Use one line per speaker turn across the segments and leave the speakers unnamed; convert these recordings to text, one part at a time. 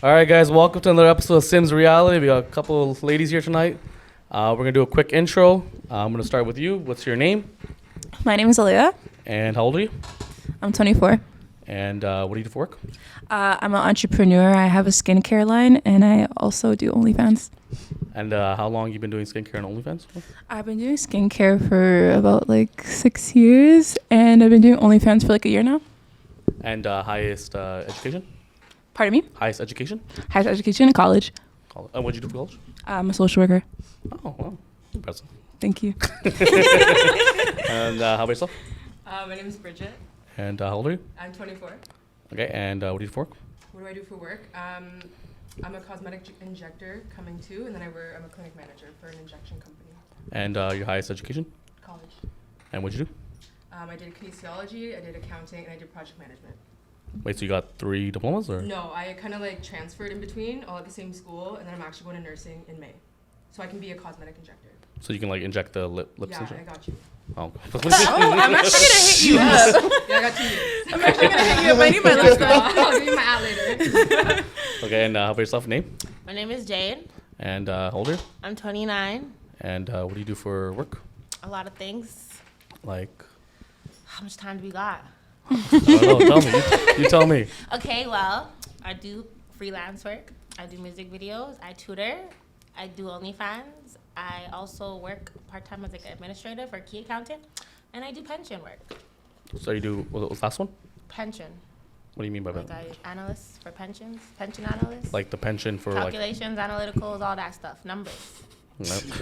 All right, guys, welcome to another episode of Sims Reality. We got a couple of ladies here tonight. We're going to do a quick intro. I'm going to start with you. What's your name?
My name is Aaliyah.
And how old are you?
I'm 24.
And what do you do for work?
I'm an entrepreneur. I have a skincare line, and I also do OnlyFans.
And how long you been doing skincare and OnlyFans for?
I've been doing skincare for about 6 years, and I've been doing OnlyFans for a year now.
And highest education?
Pardon me?
Highest education?
Highest education in college.
And what did you do for college?
I'm a social worker.
Oh, wow. Impressive.
Thank you.
And how about yourself?
My name is Bridget.
And how old are you?
I'm 24.
Okay, and what do you do for work?
What do I do for work? I'm a cosmetic injector coming to, and then I'm a clinic manager for an injection company.
And your highest education?
College.
And what did you do?
I did kinesiology, I did accounting, and I did project management.
Wait, so you got 3 diplomas, or?
No, I kind of transferred in between, all at the same school, and then I'm actually going to nursing in May. So I can be a cosmetic injector.
So you can inject the lips
Yeah,
and shit?
I got you.
Oh.
I'm actually going to hit you up.
Yeah, I got 2 years.
I'm actually going to hit you up. I need my lips though.
I'll give you my ad later.
Okay, and how about yourself? Name?
My name is Jade.
And how old are you?
I'm 29.
And what do you do for work?
A lot of things.
Like?
How much time do we got?
I don't know. Tell me. You tell me.
Okay, well, I do freelance work. I do music videos. I tutor. I do OnlyFans. I also work part-time as an administrator for key accountant. And I do pension work.
So you do, what was the last one?
Pension.
What do you mean by that?
I analyst for pensions. Pension analyst.
Like the pension for
calculations, analyticals, all that stuff. Numbers.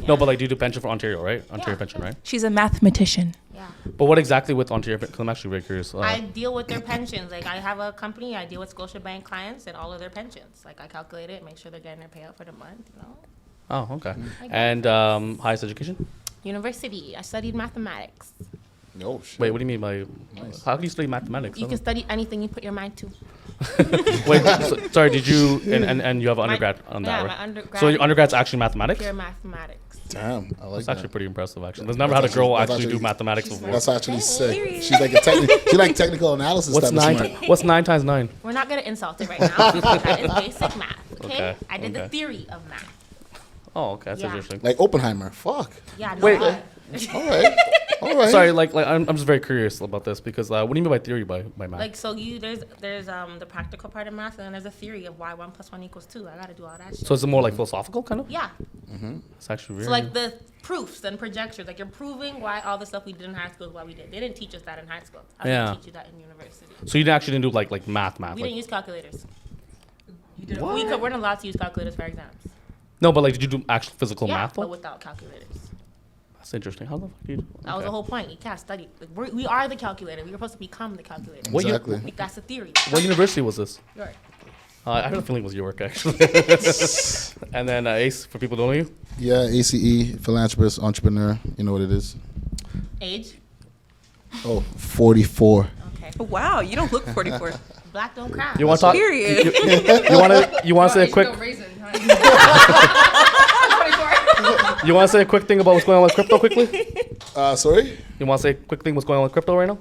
No, but do you do pension for Ontario, right? Ontario pension, right?
She's a mathematician.
Yeah.
But what exactly with Ontario? Because I'm actually very curious.
I deal with their pensions. I have a company. I deal with Scotiabank clients and all of their pensions. I calculate it, make sure they're getting their payout for the month.
Oh, okay. And highest education?
University. I studied mathematics.
Oh, shit.
Wait, what do you mean by?
Nice.
How can you study mathematics?
You can study anything you put your mind to.
Wait, sorry. Did you and you have an undergrad on that,
Yeah,
right?
my undergrad.
So your undergrad's actually mathematics?
Pure mathematics.
Damn, I like
That's
that.
actually pretty impressive. Actually, I've never had a girl
That's
actually do
actually-
mathematics before.
That's actually sick. She's like a technical analysis.
What's
type of
9?
smart.
What's 9 times 9?
We're not gonna insult it right now. That is basic math. Okay.
Okay,
I did the
okay.
theory of math.
Oh, okay, that's
Yeah.
interesting.
Like Oppenheimer. Fuck.
Yeah. I know
Wait.
that.
All right. All right.
Sorry, I'm just very curious about this because what do you mean by theory by math?
So there's the practical part of math, and then there's a theory of why 1 + 1 = 2. I gotta do all that shit.
So it's more like philosophical kind of?
Yeah.
It's actually really.
So the proofs and projections, you're proving why all the stuff we did in high school is why we did. They didn't teach us that in high school. I
Yeah.
didn't teach you that in university.
So you actually didn't do like math.
We
Like,
didn't use calculators.
You did
What?
We weren't allowed to use calculators for exams.
no, but did you do actual physical
Yeah,
math
but
though?
without calculators.
That's interesting. How the fuck do you?
That was the whole point. You can't study. We are the calculator. We were supposed to become the calculator.
What year-
Exactly.
That's the theory.
What university was this?
York.
I had a feeling it was York actually. And then Ace for people who don't know you.
Yeah, ACE, philanthropist, entrepreneur. You know what it is.
Age?
Oh, 44.
Okay.
Wow, you don't look 44.
Black don't cry.
You want to talk?
Period.
You want to say a quick?
Raisin, huh?
You want to say a quick thing about what's going on with crypto quickly?
Sorry?
You want to say a quick thing what's going on with crypto right now?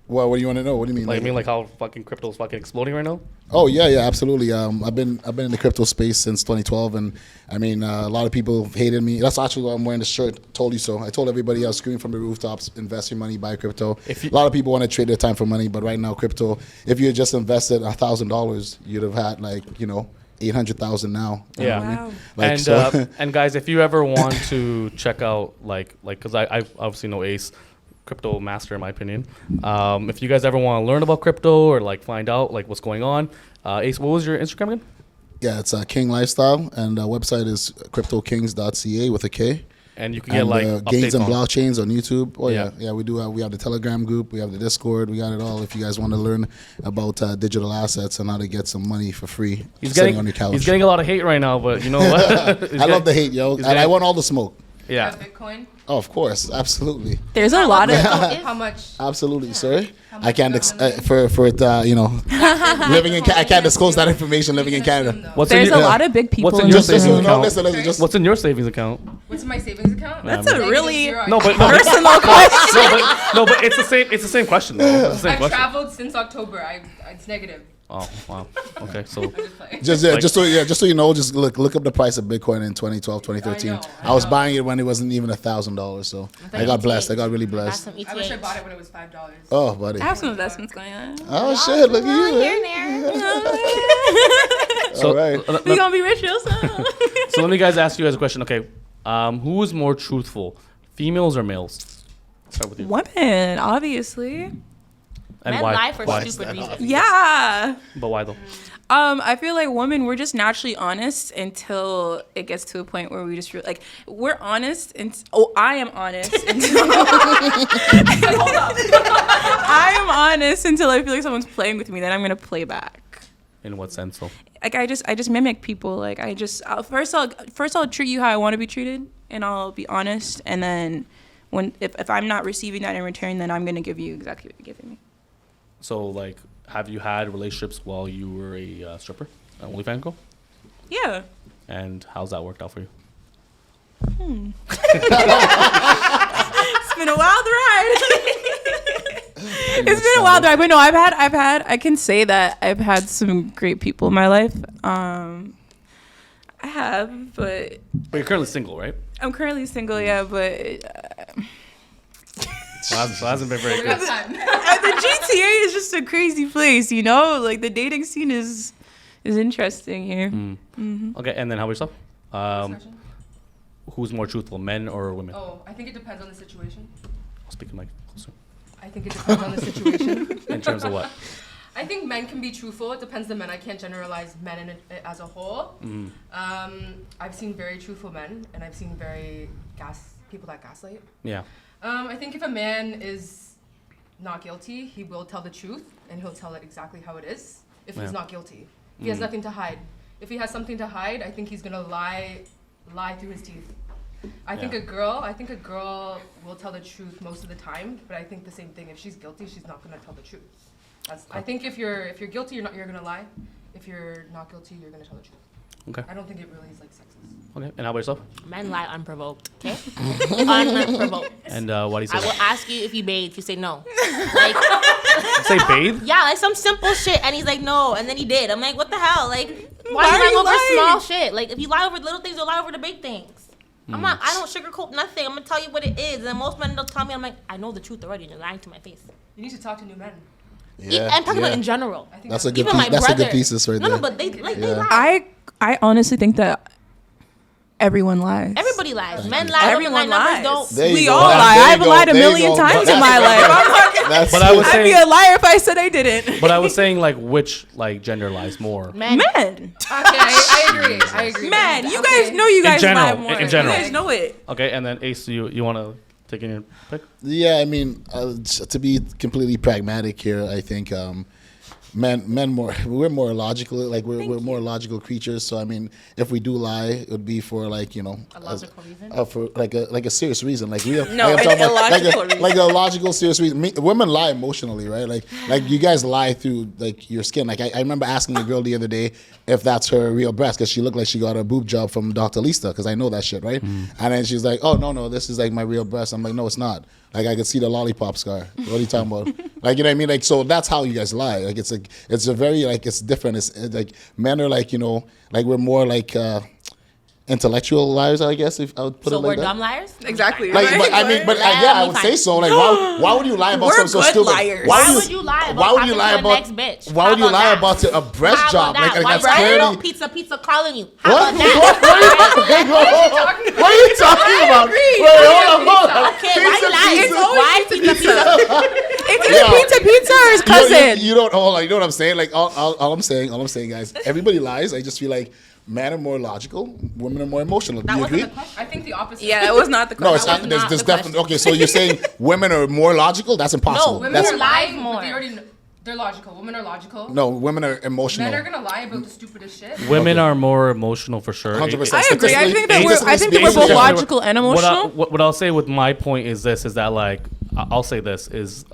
Well, what do you want to know? What do you mean?
Like how fucking crypto is fucking exploding right now?
Oh yeah, absolutely. I've been in the crypto space since 2012, and I mean a lot of people hated me. That's actually why I'm wearing the shirt. Told you so. I told everybody I was screaming from the rooftops: invest your money, buy crypto. A lot of people want to trade their time for money, but right now crypto. If you had just invested $1,000, you'd have had $800,000 now. You know what I mean?
And and guys, if you ever want to check out because I obviously know Ace, crypto master in my opinion. If you guys ever want to learn about crypto or find out what's going on, Ace, what was your Instagram again?
Yeah, it's King Lifestyle, and our website is cryptokings.ca with a K.
And you can get updates
gains and
on
blockchains on YouTube. Oh
Yeah.
yeah, we do. We have the Telegram group, we have the Discord, we got it all. If you guys want to learn about digital assets and how to get some money for free, sitting on your couch.
He's getting a lot of hate right now, but you know what?
I love the hate, yo, and I want all the smoke.
Yeah.
Bitcoin.
Oh, of course, absolutely,
There's a lot of.
How much?
absolutely. Sorry,
How
I
much
can't
is that
for it. Living in I can't disclose that information. Living in Canada.
What's in
There's
your,
a lot of big people.
what's in
in
your
this
Just
savings
so you
room.
know,
account?
listen, just
What's in your savings account?
What's in my savings account?
That's a
Negative
really
0.
No, but
personal question.
no, but it's the same. It's the same question though. It's the same
I've
question.
traveled since October. It's negative.
Oh wow. Okay, so
Just so you know, just look up the price of Bitcoin in 2012, 2013. I was buying it when it wasn't even $1,000. So I got blessed. I got really blessed.
I wish I bought it when it was $5.
Oh, buddy.
I have some investments going on.
Oh shit! Look at you.
Here
eh?
and there.
so
All right.
We gonna be rich real soon.
so let me ask you guys a question. Okay, who is more truthful, females or males? Start with you.
Women, obviously.
And
Men
why?
lie for
Why?
stupid reasons.
Yeah.
But why though?
I feel like women, we're just naturally honest until it gets to a point where we just feel like we're honest. I am honest until I am honest until I feel like someone's playing with me. Then I'm gonna play back.
In what sense though?
Like I just mimic people. Like first I'll treat you how I want to be treated, and I'll be honest. And then if I'm not receiving that in return, then I'm gonna give you exactly what you're giving me.
So like, have you had relationships while you were a stripper, an OnlyFans girl?
Yeah.
And how's that worked out for you?
It's been a wild ride. It's been a wild ride, but no, I can say that I've had some great people in my life. I have, but
But you're currently single, right?
I'm currently single, yeah, but
So it hasn't been very
We
good.
got time.
the GTA is just a crazy place, you know? Like the dating scene is interesting here.
Okay, and then how about yourself?
Next question.
Who's more truthful, men or women?
Oh, I think it depends on the situation.
I'll speak to Mike closer.
I think it depends on the situation.
In terms of what?
I think men can be truthful. It depends on the men. I can't generalize men as a whole. I've seen very truthful men, and I've seen people that gaslight.
Yeah.
I think if a man is not guilty, he will tell the truth, and he'll tell it exactly how it is. If he's
Yeah.
not guilty, he has nothing to hide. If he has something to hide, I think he's gonna lie through his teeth. I think a girl will tell the truth most of the time, but I think the same thing. If she's guilty, she's not gonna tell the truth. I think if you're guilty, you're gonna lie. If you're not guilty, you're gonna tell the truth.
Okay.
I don't think it really is like sexist.
Okay. And how about yourself?
Men lie unprovoked. Okay. Unprovoked.
And why do you say
I will
that?
ask you if you bathe. You say no. Like,
Say bathe?
yeah, like some simple shit, and he's like no, and then he did. I'm like, what the hell? Like, why
Why
are
are
you
you
lying over
lying?
small shit? Like, if you lie over the little things, you'll lie over the big things. I don't sugarcoat nothing. I'm gonna tell you what it is. And most men don't tell me. I'm like, I know the truth already, and you're lying to my face.
You need to talk to new men.
Yeah,
I'm talking about
yeah.
in general.
I think
That's a good.
Even my
That's a
brother.
good thesis right
No,
there.
no, but they
Yeah.
lie.
I honestly think that everyone lies.
Everybody lies. Men
you.
lie.
Everyone
women lie.
lies.
Numbers don't.
There you
We
go.
all lie.
There you
I've
go.
lied a
There you
million
go.
times in my life.
That's
But I was
I'd be
saying,
a liar if I said I didn't.
but I was saying like which like gender lies more.
Men.
Men.
Okay, I agree. I agree.
Man, you
Okay.
guys know you guys
general,
lie more.
in general.
You guys know it.
Okay, and then Ace, you want to take in your pick?
Yeah, I mean, to be completely pragmatic here, I think we're more logical. Like we're more logical creatures. So I mean, if we do lie, it would be for like
A logical reason.
for like a serious reason. Like real.
No,
like I'm
an
talking about,
illogical reason.
like a logical serious reason. Women lie emotionally, right? Like you guys lie through like your skin. Like I remember asking a girl the other day if that's her real breast because she looked like she got a boob job from Dr. Lista because I know that shit, right? And then she's like, oh no, this is like my real breast. I'm like, no, it's not. Like I could see the lollipop scar. What are you talking about? Like you know what I mean? Like so that's how you guys lie. Like it's a very like it's different. It's like men are like like we're more like intellectual liars. I guess if I would put
So
it like
we're
that.
dumb liars.
Exactly.
Like,
right?
but I mean, but
Let
yeah, I
me
would
find-
say so. Like, why would you lie about
We're
something so
good
stupid?
liars.
Why would you lie about
Why would you
talking
lie
to the
about?
next bitch?
Why would
How
you lie
about
about a breast
How
job?
about
Like
that? Why
that's
brother
clearly.
don't pizza calling you? How
What?
about that?
What are you talking about?
agree.
Wait, hold on.
Okay, why you lying?
It's always
Why pizza?
It's
Yeah.
either pizza or his cousin.
You don't hold on. You know what I'm saying? Like all I'm saying, guys. Everybody lies. I just feel like men are more logical, women are more emotional. Do
That
you
wasn't
agree?
the question.
I think the opposite.
Yeah, it was not the
No,
question.
it's
That
not.
was
There's
not the
definitely okay. So you're saying women are more logical? That's impossible.
women
That's
Women are
lie
lying,
more.
but they already know. They're logical. Women are logical.
no. Women are emotional.
Men are gonna lie about the stupidest shit.
Women
Okay.
are more emotional for sure.
100%.
I agree. I think that
Statistically
we're both
speaking,
logical and emotional.
What I'll say with my point is this: is that like I'll say this is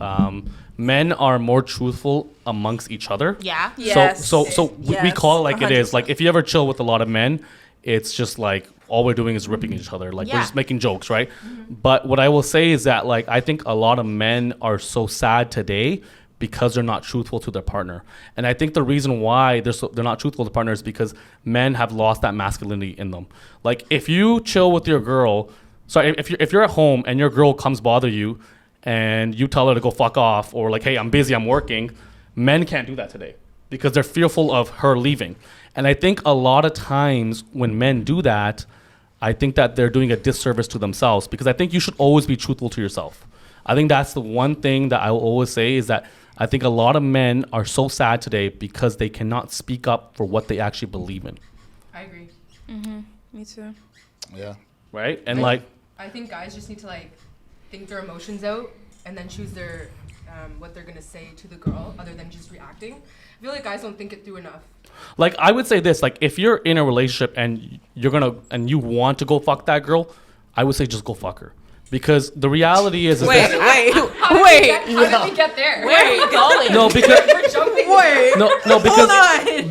men are more truthful amongst each other.
Yeah.
Yes.
So we
Yes.
call it like it is.
100%.
Like if you ever chill with a lot of men, it's just like all we're doing is ripping each other. Like we're
Yeah.
just making jokes, right? But what I will say is that like I think a lot of men are so sad today because they're not truthful to their partner. And I think the reason why they're not truthful to partners is because men have lost that masculinity in them. Like if you chill with your girl, if you're at home and your girl comes bother you and you tell her to go fuck off, or like, hey, I'm busy, I'm working, men can't do that today because they're fearful of her leaving. And I think a lot of times when men do that, I think that they're doing a disservice to themselves, because I think you should always be truthful to yourself. I think that's the one thing that I will always say, is that I think a lot of men are so sad today because they cannot speak up for what they actually believe in.
I agree.
Me too.
Yeah.
Right? And like,
I think guys just need to like think their emotions out and then choose their what they're gonna say to the girl, other than just reacting. I feel like guys don't think it through enough.
like I would say this, like if you're in a relationship and you want to go fuck that girl, I would say just go fuck her. Because the reality is
Wait.
How did we get there?
Where are you going?
no, because
We're jumping.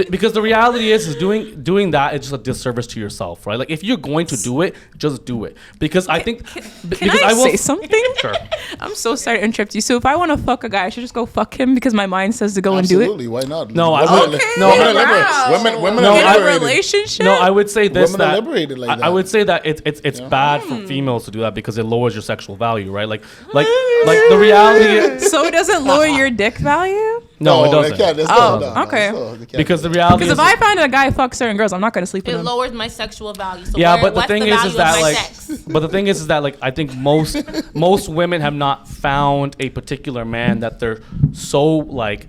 because the reality is doing that is just a disservice to yourself, right? Like if you're going to do it, just do it. Because I think
Can I say something?
Sure.
I'm so sorry to interrupt you. So if I want to fuck a guy, I should just go fuck him because my mind says to go and do it?
Absolutely. Why not?
No, I
Women-
would-
Okay,
no,
women are liberated.
wow.
Women
No,
are
In a
liberated.
relationship?
No, I would say this,
Women are
that
liberated like
I
that.
would say that it's bad for females to do that because it lowers your sexual value, right? Like the reality is,
So it doesn't lower your dick value?
no, it
they
doesn't.
can't. There's
Oh,
no,
okay.
they can't.
Because the reality
Because
is,
if I find a guy fucks certain girls, I'm not going to sleep with
It
him.
lowers my sexual value. So
yeah, but the
what's
thing
the
is
value
that
of my
like,
sex?
but the thing is that like I think most women have not found a particular man that they're so like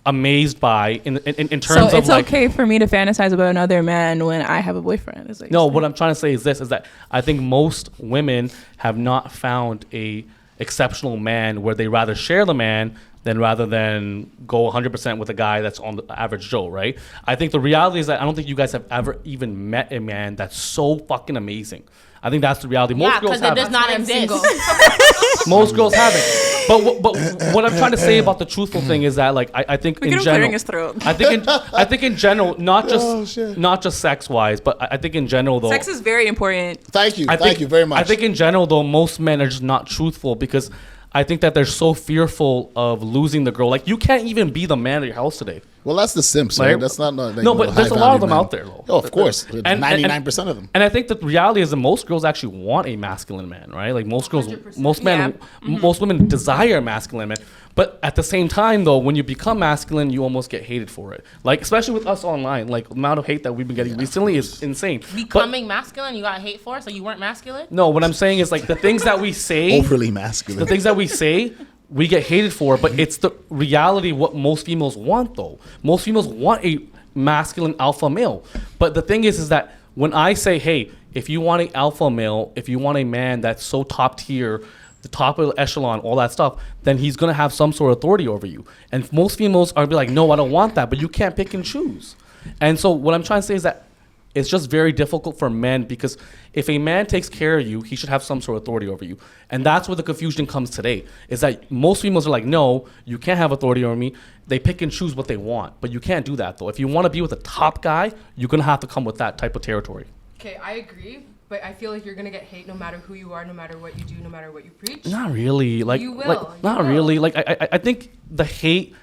amazed by in terms
So
of
it's
like.
okay for me to fantasize about another man when I have a boyfriend. Is
No, what I'm trying to say is this: is that I think most women have not found a exceptional man where they rather share the man rather than go 100% with a guy that's on the average Joe, right? I think the reality is that I don't think you guys have ever even met a man that's so fucking amazing. I think that's the reality. Most
Yeah,
girls
because it does
haven't.
not
I'm
exist.
single.
Most girls haven't. But what I'm trying to say about the truthful thing is that like I think
We
in
get him
general,
clearing his throat.
I think in general, not
Oh,
just
shit.
not just sex wise, but I think in general though.
Sex is very important.
Thank you.
I
Thank
think-
you very much.
I think in general, though, most men are just not truthful because I think that they're so fearful of losing the girl. Like, you can't even be the man of your house today.
well, that's the simps,
Like-
right? That's not like,
No, but there's a lot of them
high-value
out there,
men.
though.
Oh, of course.
And-
99% of them.
And I think that the reality is that most girls actually want a masculine man, right? Like, most girls,
100%.
most men, most women desire a masculine man. But at the same time, though, when you become masculine, you almost get hated for it. Like, especially with us online, like, the amount of hate that we've been getting recently is insane. But-
Becoming masculine, you got hate for, so you weren't masculine?
no, what I'm saying is, like, the things that we say...
Overly masculine.
the things that we say we get hated for, but it's the reality what most females want, though. Most females want a masculine alpha male, but the thing is that when I say, hey, if you want an alpha male, if you want a man that's so top tier, the top of the echelon, all that stuff, then he's gonna have some sort of authority over you. And most females are be like, no, I don't want that, but you can't pick and choose. And so what I'm trying to say is that it's just very difficult for men, because if a man takes care of you, he should have some sort of authority over you. And that's where the confusion comes today, is that most females are like, no, you can't have authority over me. They pick and choose what they want, but you can't do that, though. If you want to be with a top guy, you're going to have to come with that type of territory.
Okay, I agree, but I feel like you're gonna get hate no matter who you are, no matter what you do, no matter what you preach.
Not really. Like,
You will,
like
you
not
will.
really. Like, I think the hate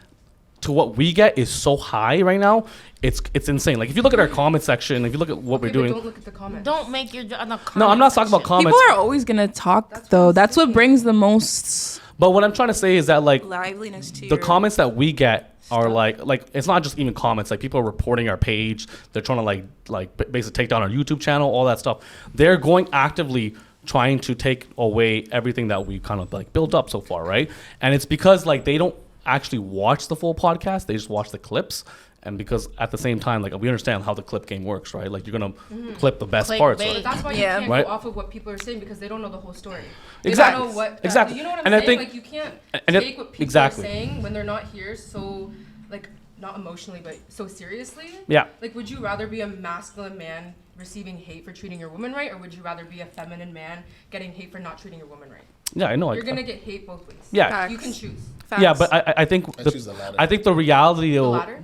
to what we get is so high right now. It's insane. Like, if you look at our comment section, if you look at what we're
Okay, but
doing.
don't look at the comments.
Don't make your no,
No, I'm not talking about comments.
People are always going to talk, though. That's what brings the most
But what I'm trying to say is that, like,
liveliness to
the
your
comments that we get are like it's not just even comments. Like, people are reporting our page. They're trying to basically take down our YouTube channel, all that stuff. They're going actively trying to take away everything that we kind of like built up so far, right? And it's because like they don't actually watch the full podcast. They just watch the clips. And because at the same time, like, we understand how the clip game works, right? Like, you're gonna clip the best
Clickbait.
parts.
But
Right?
that's why you
Yeah.
can't
Right.
go off of what people are saying, because they don't know the whole story. They
Exactly.
don't know what.
Exactly.
You know what I'm
And I
saying?
think-
Like, you can't
and it-
take what people
exactly.
are saying when they're not here, so like not emotionally, but so seriously.
Yeah.
Like, would you rather be a masculine man receiving hate for treating your woman right, or would you rather be a feminine man getting hate for not treating your woman right?
Yeah, I know.
You're gonna get hate both ways.
Yeah.
Facts.
You can choose
Facts.
Yeah, but I think
I choose the latter.
I think the reality
the
though.
latter.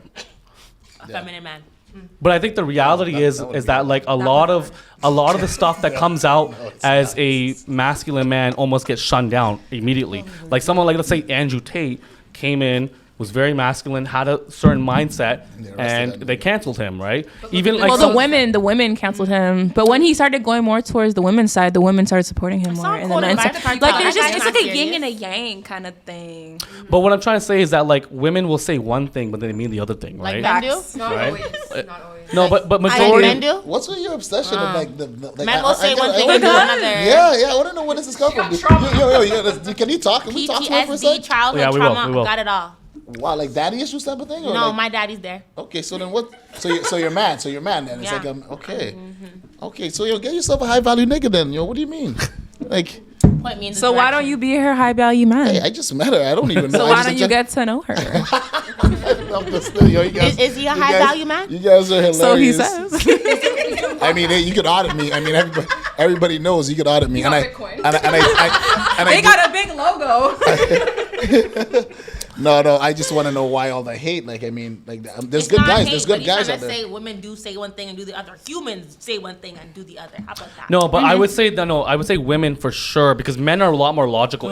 A feminine man.
But I think the reality
that
is
would
is
be
that like a lot of the stuff that comes out as a masculine man almost gets shunned down immediately. Like someone like, let's say Andrew Tate, came in, was very masculine, had a certain mindset,
they arrested
and
that
they
nigga.
canceled him, right?
look
Even
at
like
Well,
some-
the women canceled him, but when he started going more towards the women's side, the women started supporting him more,
Some
and the
quote
men
unquote
started,
cartel.
like there's
That
just
guy's
it's
not
like a yin
serious.
and a yang kind of thing.
But what I'm trying to say is that like women will say one thing, but then they mean the other thing,
Like
right?
men do?
Facts.
Not
Right?
always. Not always.
No, but
Like
majority.
men do?
What's with your obsession of like the like?
Men will say one thing
wanna
and do
know-
another.
Yeah, I want to know where this is coming
got
from.
trauma.
Yo, can you talk? Can we talk to her for a
PTSD,
sec?
childhood
Yeah, we will,
trauma,
we will.
got it all.
Wow, like daddy issues type of thing? Or
No,
like,
my daddy's there.
okay, so then what? So you're mad. So you're mad then. It's
Yeah.
like okay, okay. So get yourself a high value nigga then. Yo, what do you mean? Like,
Point me in the
So why don't
direction.
you be her high value man?
hey, I just met her. I don't even know.
So
I
why
just
don't you get to know her?
I'm just- yo, you guys-
Is he a
you
high
guys-
value man?
You guys are hilarious.
So he says.
I mean, hey, you could audit me. I mean, everybody knows you could audit me.
You
And
got
I,
Bitcoin.
and I
They got a big logo.
no, I just want to know why all the hate. Like, I mean, like, there's
It's
good
not
guys.
hate,
There's
but
good
he's
guys
trying
out
to
there.
say women do say one thing and do the other. Humans say one thing and do the other. How about that?
No, but I would say no. I would say women for sure because men are a lot more logical.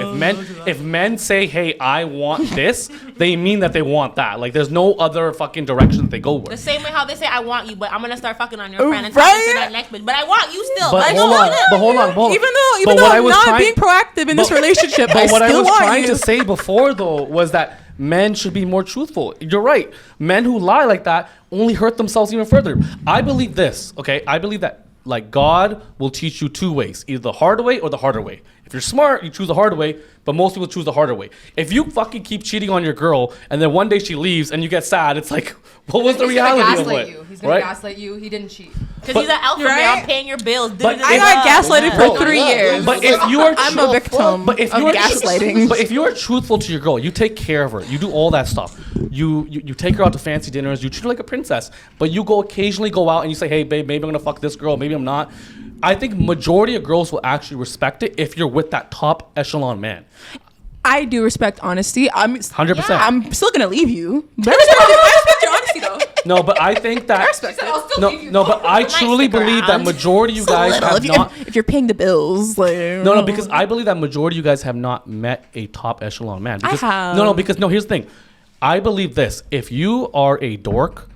If men say, "Hey, I want this," they mean that they want that. Like, there's no other fucking direction that they go
The
with.
same way how they say I want you, but I'm gonna start fucking on your friend and
Right?
talking to that next bitch. But I want you still.
But
I
hold
know
on,
that.
but hold on, hold on.
Even
But
though
what I
I'm
was
not
trying-
being proactive in this
but-
relationship, I
But what I
still
was
want
trying
you.
to say before though was that men should be more truthful. You're right. Men who lie like that only hurt themselves even further. I believe this, okay? I believe that like God will teach you two ways, either the hard way or the harder way. If you're smart, you choose the harder way, but most people choose the harder way. If you fucking keep cheating on your girl and then one day she leaves and you get sad, it's like, what was the
He's gonna
reality of
gaslight
it?
you. He's gonna
Right?
gaslight you. He didn't cheat.
Because
But-
he's an alpha
Right?
male. I'm paying your bills.
But
I got gaslighted
Bro,
for 3
yeah,
years.
But if you are
I'm a victim
But if
of
you are
gaslighting.
but if you are truthful to your girl, you take care of her. You do all that stuff. You take her out to fancy dinners. You treat her like a princess. But you occasionally go out and you say, "Hey, babe, maybe I'm gonna fuck this girl. Maybe I'm not." I think majority of girls will actually respect it if you're with that top echelon man.
I do respect honesty.
100%.
I'm still gonna leave you. But I respect your honesty though.
No, but I think that
respect it.
I'll still
no,
leave you.
no, but I
Might
truly
stick
believe that
around.
majority of you
So
guys
little.
have
If, you,
not.
if you're paying the bills, like
No, because I believe that majority of you guys have not met a top echelon man. Because,
have.
No, because here's the thing. I believe this. If you are a dork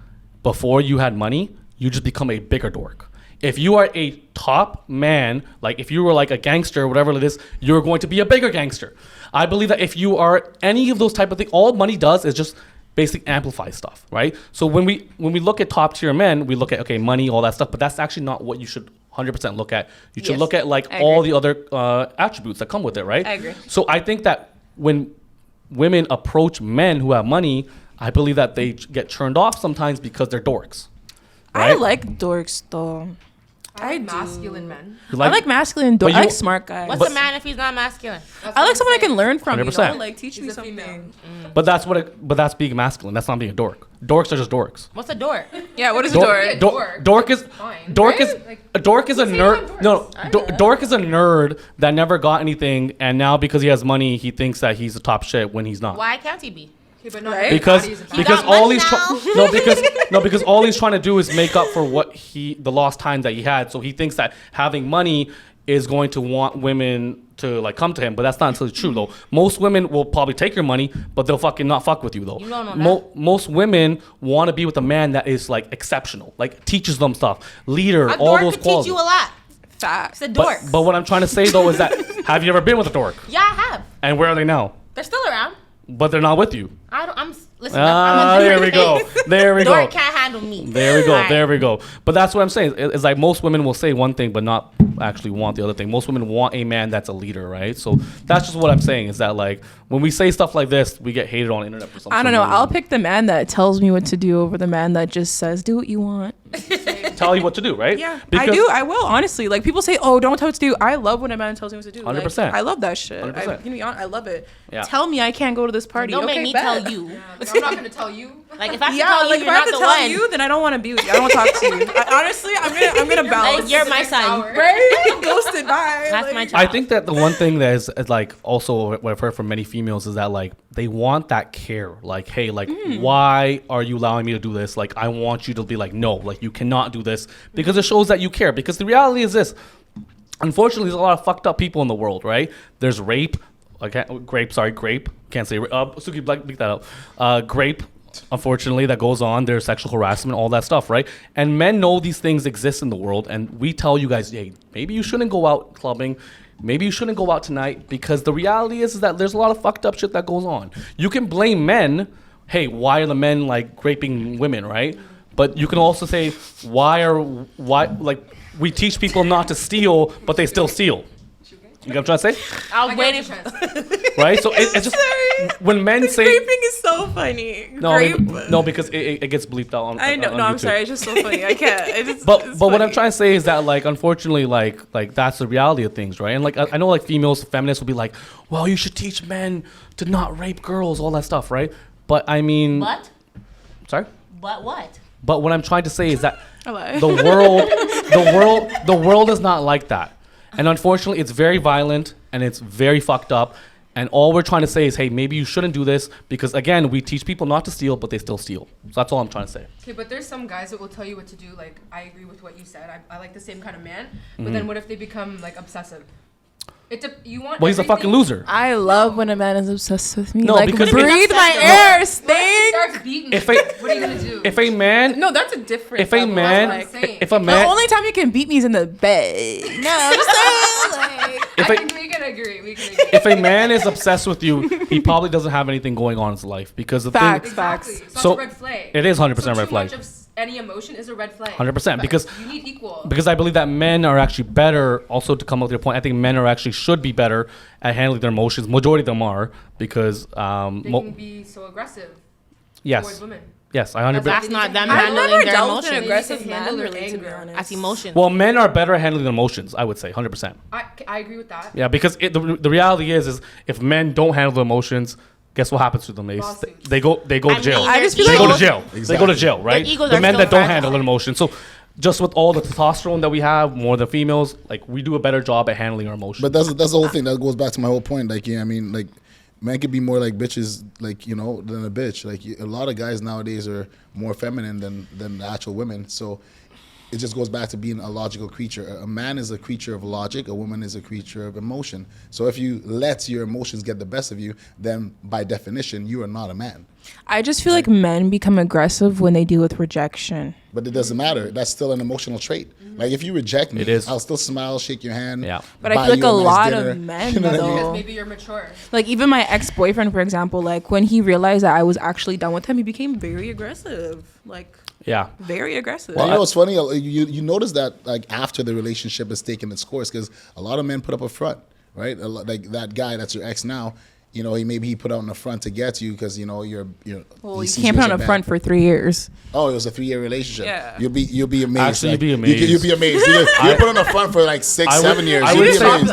before you had money, you just become a bigger dork. If you are a top man, like if you were like a gangster, whatever it is, you're going to be a bigger gangster. I believe that if you are any of those type of things, all money does is just basically amplify stuff, right? So when we look at top tier men, we look at, okay, money, all that stuff, but that's actually not what you should 100% look at. You should
Yes,
look at like
I
all
agree.
the other attributes that come with it, right?
I agree.
So I think that when women approach men who have money, I believe that they get turned off sometimes because they're dorks.
I
Right?
like dorks though.
I like
do.
masculine men.
You
I like masculine
But
dorks. I like
you-
smart guys.
What's
But-
a man if he's not masculine?
That's
I
what
like
I'm
someone I
saying.
can learn from.
100%.
You know? Like teach me
He's a female.
something.
But that's being masculine. That's not being a dork. Dorks are just dorks.
What's a dork?
Yeah. What is a
Dork,
dork?
dork.
dork is
Fine,
dork
right?
is
Like,
a dork is a
who's hating on
nerd.
dorks?
No,
I
do,
know that.
dork is a nerd that never got anything, and now because he has money, he thinks that he's the top shit when he's not.
Why can't he be?
Okay, but not
Right?
Because
everybody is a
because
got
all
money
he's
now.
because all he's trying to do is make up for the lost time that he had. So he thinks that having money is going to want women to like come to him, but that's not necessarily true though. Most women will probably take your money, but they'll fucking not fuck with you though.
You don't know that.
Most women want to be with a man that is like exceptional, like teaches them stuff, leader,
A
all
dork
those
could
qualities.
teach you a lot.
Facts.
It's a dork.
But what I'm trying to say though is that have you ever been with a dork?
Yeah, I have.
And where are they now?
They're still around.
But they're not with you.
I don't. Listen.
Ah,
I'm a
there we go. There we
Dork
go.
can't handle me.
There we go.
Alright.
There we go. But that's what I'm saying. It's like most women will say one thing, but not actually want the other thing. Most women want a man that's a leader, right? So that's just what I'm saying is that like when we say stuff like this, we get hated on the internet for something.
I don't know. I'll pick the man that tells me what to do over the man that just says, "Do what you want."
tell you what to do, right?
Yeah,
Because
I do. I will honestly. Like people say, "Oh, don't tell me what to do." I love when a man tells me what to do.
100%.
Like, I love that shit.
100%.
I love it.
Yeah.
Tell me I can't go to this party.
Don't
okay,
make me
bet.
tell you.
Yeah, like, I'm not gonna tell you.
Like if I have to
Yeah,
tell you,
like if
you're
I have
not
to
the
tell
one.
you, then I don't want to be with you. I don't want to talk to you. Honestly, I'm gonna bounce.
Like, you're my
Next
son.
hour.
right. Ghosted. Bye.
That's
Like,
my child.
I think that the one thing that is like also what I've heard from many females is that like they want that care. Like, hey, like why are you allowing me to do this? Like I want you to be like, no, like you cannot do this because it shows that you care. Because the reality is this. Unfortunately, there's a lot of fucked up people in the world, right? There's rape, grape. Sorry, grape. Can't say. Suki, bleep that out. Grape. Unfortunately, that goes on. There's sexual harassment, all that stuff, right? And men know these things exist in the world, and we tell you guys, hey, maybe you shouldn't go out clubbing. Maybe you shouldn't go out tonight, because the reality is that there's a lot of fucked up shit that goes on. You can blame men. Hey, why are the men like raping women, right? But you can also say, why like we teach people not to steal, but they still steal. You know what I'm trying to say?
I'll wait if
Right? So it's just when men say
Graping is so funny.
no, because it gets bleeped out on.
I know.
on
No, I'm
YouTube.
sorry. It's just so funny. I can't. It's
But
it's
what I'm
funny.
trying to say is that like unfortunately like that's the reality of things, right? And like I know like females, feminists will be like, well, you should teach men to not rape girls, all that stuff, right? But I mean,
But
sorry.
what?
But what I'm trying to say is that
I lied.
the world is not like that. And unfortunately, it's very violent and it's very fucked up. And all we're trying to say is, hey, maybe you shouldn't do this because, again, we teach people not to steal, but they still steal. So that's all I'm trying to say.
Okay, but there's some guys that will tell you what to do. Like, I agree with what you said. I like the same kind of man. But
Mm-hmm.
then what if they become, like, obsessive? You want
Well, he's a
everything-
fucking loser.
I love when a man is obsessed with me.
No,
like,
because-
breathe my
No.
air,
What if he
stink.
starts beating
If
you?
I-
What are you going to do?
If a man,
No, that's a different.
if a
level.
man,
That's what I'm saying.
if a
The
man,
only time you can beat me is in the bed. No, I'm just saying, like,
if
I
a,
think we can agree. We can agree.
if a man is obsessed with you, he probably doesn't have anything going on in his life because the
Facts.
thing,
Exactly. So,
So,
that's a red flag.
it is 100%
So
red flag.
Too much of any emotion is a red flag.
100% because
You need equal.
Because I believe that men are actually better, also to come up with your point, I think men are actually should be better at handling their emotions. Majority of them are because,
They can be so aggressive towards
yes,
women.
yes, I 100%.
That's not them
I've
handling
never
their
dealt with an
emotions.
aggressive
They can
man,
handle their
really, to be
anger.
honest.
That's emotions.
Well, men are better at handling their emotions, I would say, 100%.
I agree with that.
Yeah, because the reality is if men don't handle their emotions, guess what happens to them?
Lawsuits.
They go to
I
jail.
mean,
I just
their
feel
They
like
go to
egos-
jail. They go to jail, right?
egos
The
are
men
still
that don't
fragile.
handle their emotions. So just with all the testosterone that we have, more than females, like we do a better job at handling our emotions.
But that's the whole thing. That goes back to my whole point. Like, yeah, I mean, like, men could be more like bitches, like, you know, than a bitch. Like, a lot of guys nowadays are more feminine than the actual women. So it just goes back to being a logical creature. A man is a creature of logic. A woman is a creature of emotion. So if you let your emotions get the best of you, then by definition, you are not a man.
I just feel like men become aggressive when they deal with rejection.
But it doesn't matter. That's still an emotional trait. Like, if you reject me,
It is.
I'll still smile, shake your hand.
Yeah.
But I
buy
feel like
you
a
nice
lot
dinner.
of men,
You know what I mean?
though,
Because maybe you're mature.
like even my ex-boyfriend, for example, like when he realized that I was actually done with him, he became very aggressive. Like,
yeah.
very aggressive.
And you know what's funny? You notice that like after the relationship has taken its course, because a lot of men put up a front, right? Like that guy that's your ex now, you know, he put on the front to get you because you know you're.
Well,
he
you
sees
can't put
as
on
a
a
bad-
front for 3 years.
Oh, it was a 3-year relationship.
Yeah.
You'll be amazed.
Actually, you'd be
You
amazed.
You'll be amazed. You put on the front for like 6,
I would-
7 years.
I
You'll
would
be
say-
amazed.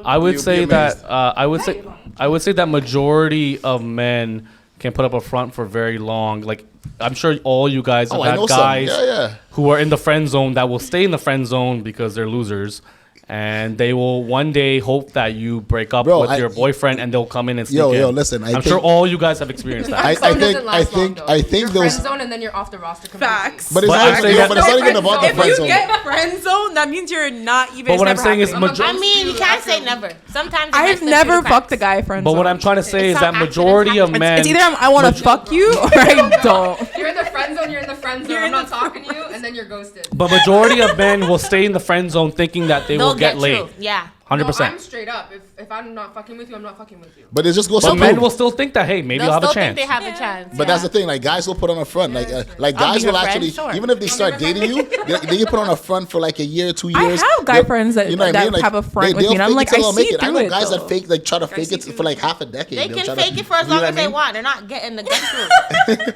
I would
You'd
say
be
that
amazed.
I would say that majority of men can put up a front for very long. Like I'm sure all you guys have
Oh, I know
had
some.
guys
Yeah.
who are in the friend zone that will stay in the friend zone because they're losers. And they will one day hope that you break up
Bro,
with your boyfriend, and they'll come in and sneak
Yo,
in.
listen, I
I'm sure
think-
all you guys have experienced that.
I
Friend zone
think-
doesn't last long, though.
I think
you're
those-
friend zone and then you're off the roster completely.
Facts.
But it's
But
not,
I'm saying
yo,
that-
but it's not even about the
If
friend
you
zone.
get friend zone, that means you're not even.
But
it's
what I'm
never
saying is
happening.
major-
I mean, you can't
After
say
a week.
never. Sometimes it
I've
makes sense
never
to do
fucked a
facts.
guy friend
But
zone.
what I'm trying to say
It's
is
not
that majority of
accidents
men.
It's either I want to fuck you or I don't.
You're in the friend zone, you're in the friend zone.
You're
I'm
in
not
the
talking to you, and then you're ghosted.
But majority of men will stay in the friend zone thinking that they will
They'll
get
get
laid.
you. Yeah.
100%.
No, I'm straight up. If I'm not fucking with you, I'm not fucking with you.
But it just goes
But
to
men
prove.
will still think that, hey, maybe
They'll
I'll have a
still
chance.
think they have a chance.
But that's the thing, like guys will put on a front, like
that's
like
I'll
guys
be your
will
friend,
actually,
sure.
even if they start dating you, they can put on a front for like a year, 2
I
years.
have guy
They'll-
friends that-
what I
that
mean? Like,
have a front with
they'll
me, and I'm
fake
like,
it till
I
they'll make
see
it. I
through
know
it,
guys that
though.
fake, like try to fake
see
it for
through
like
it.
half a decade.
They
They'll
can
try to-
fake it for as
you know
long
what
as
I
they
mean?
want. They're not getting the get through.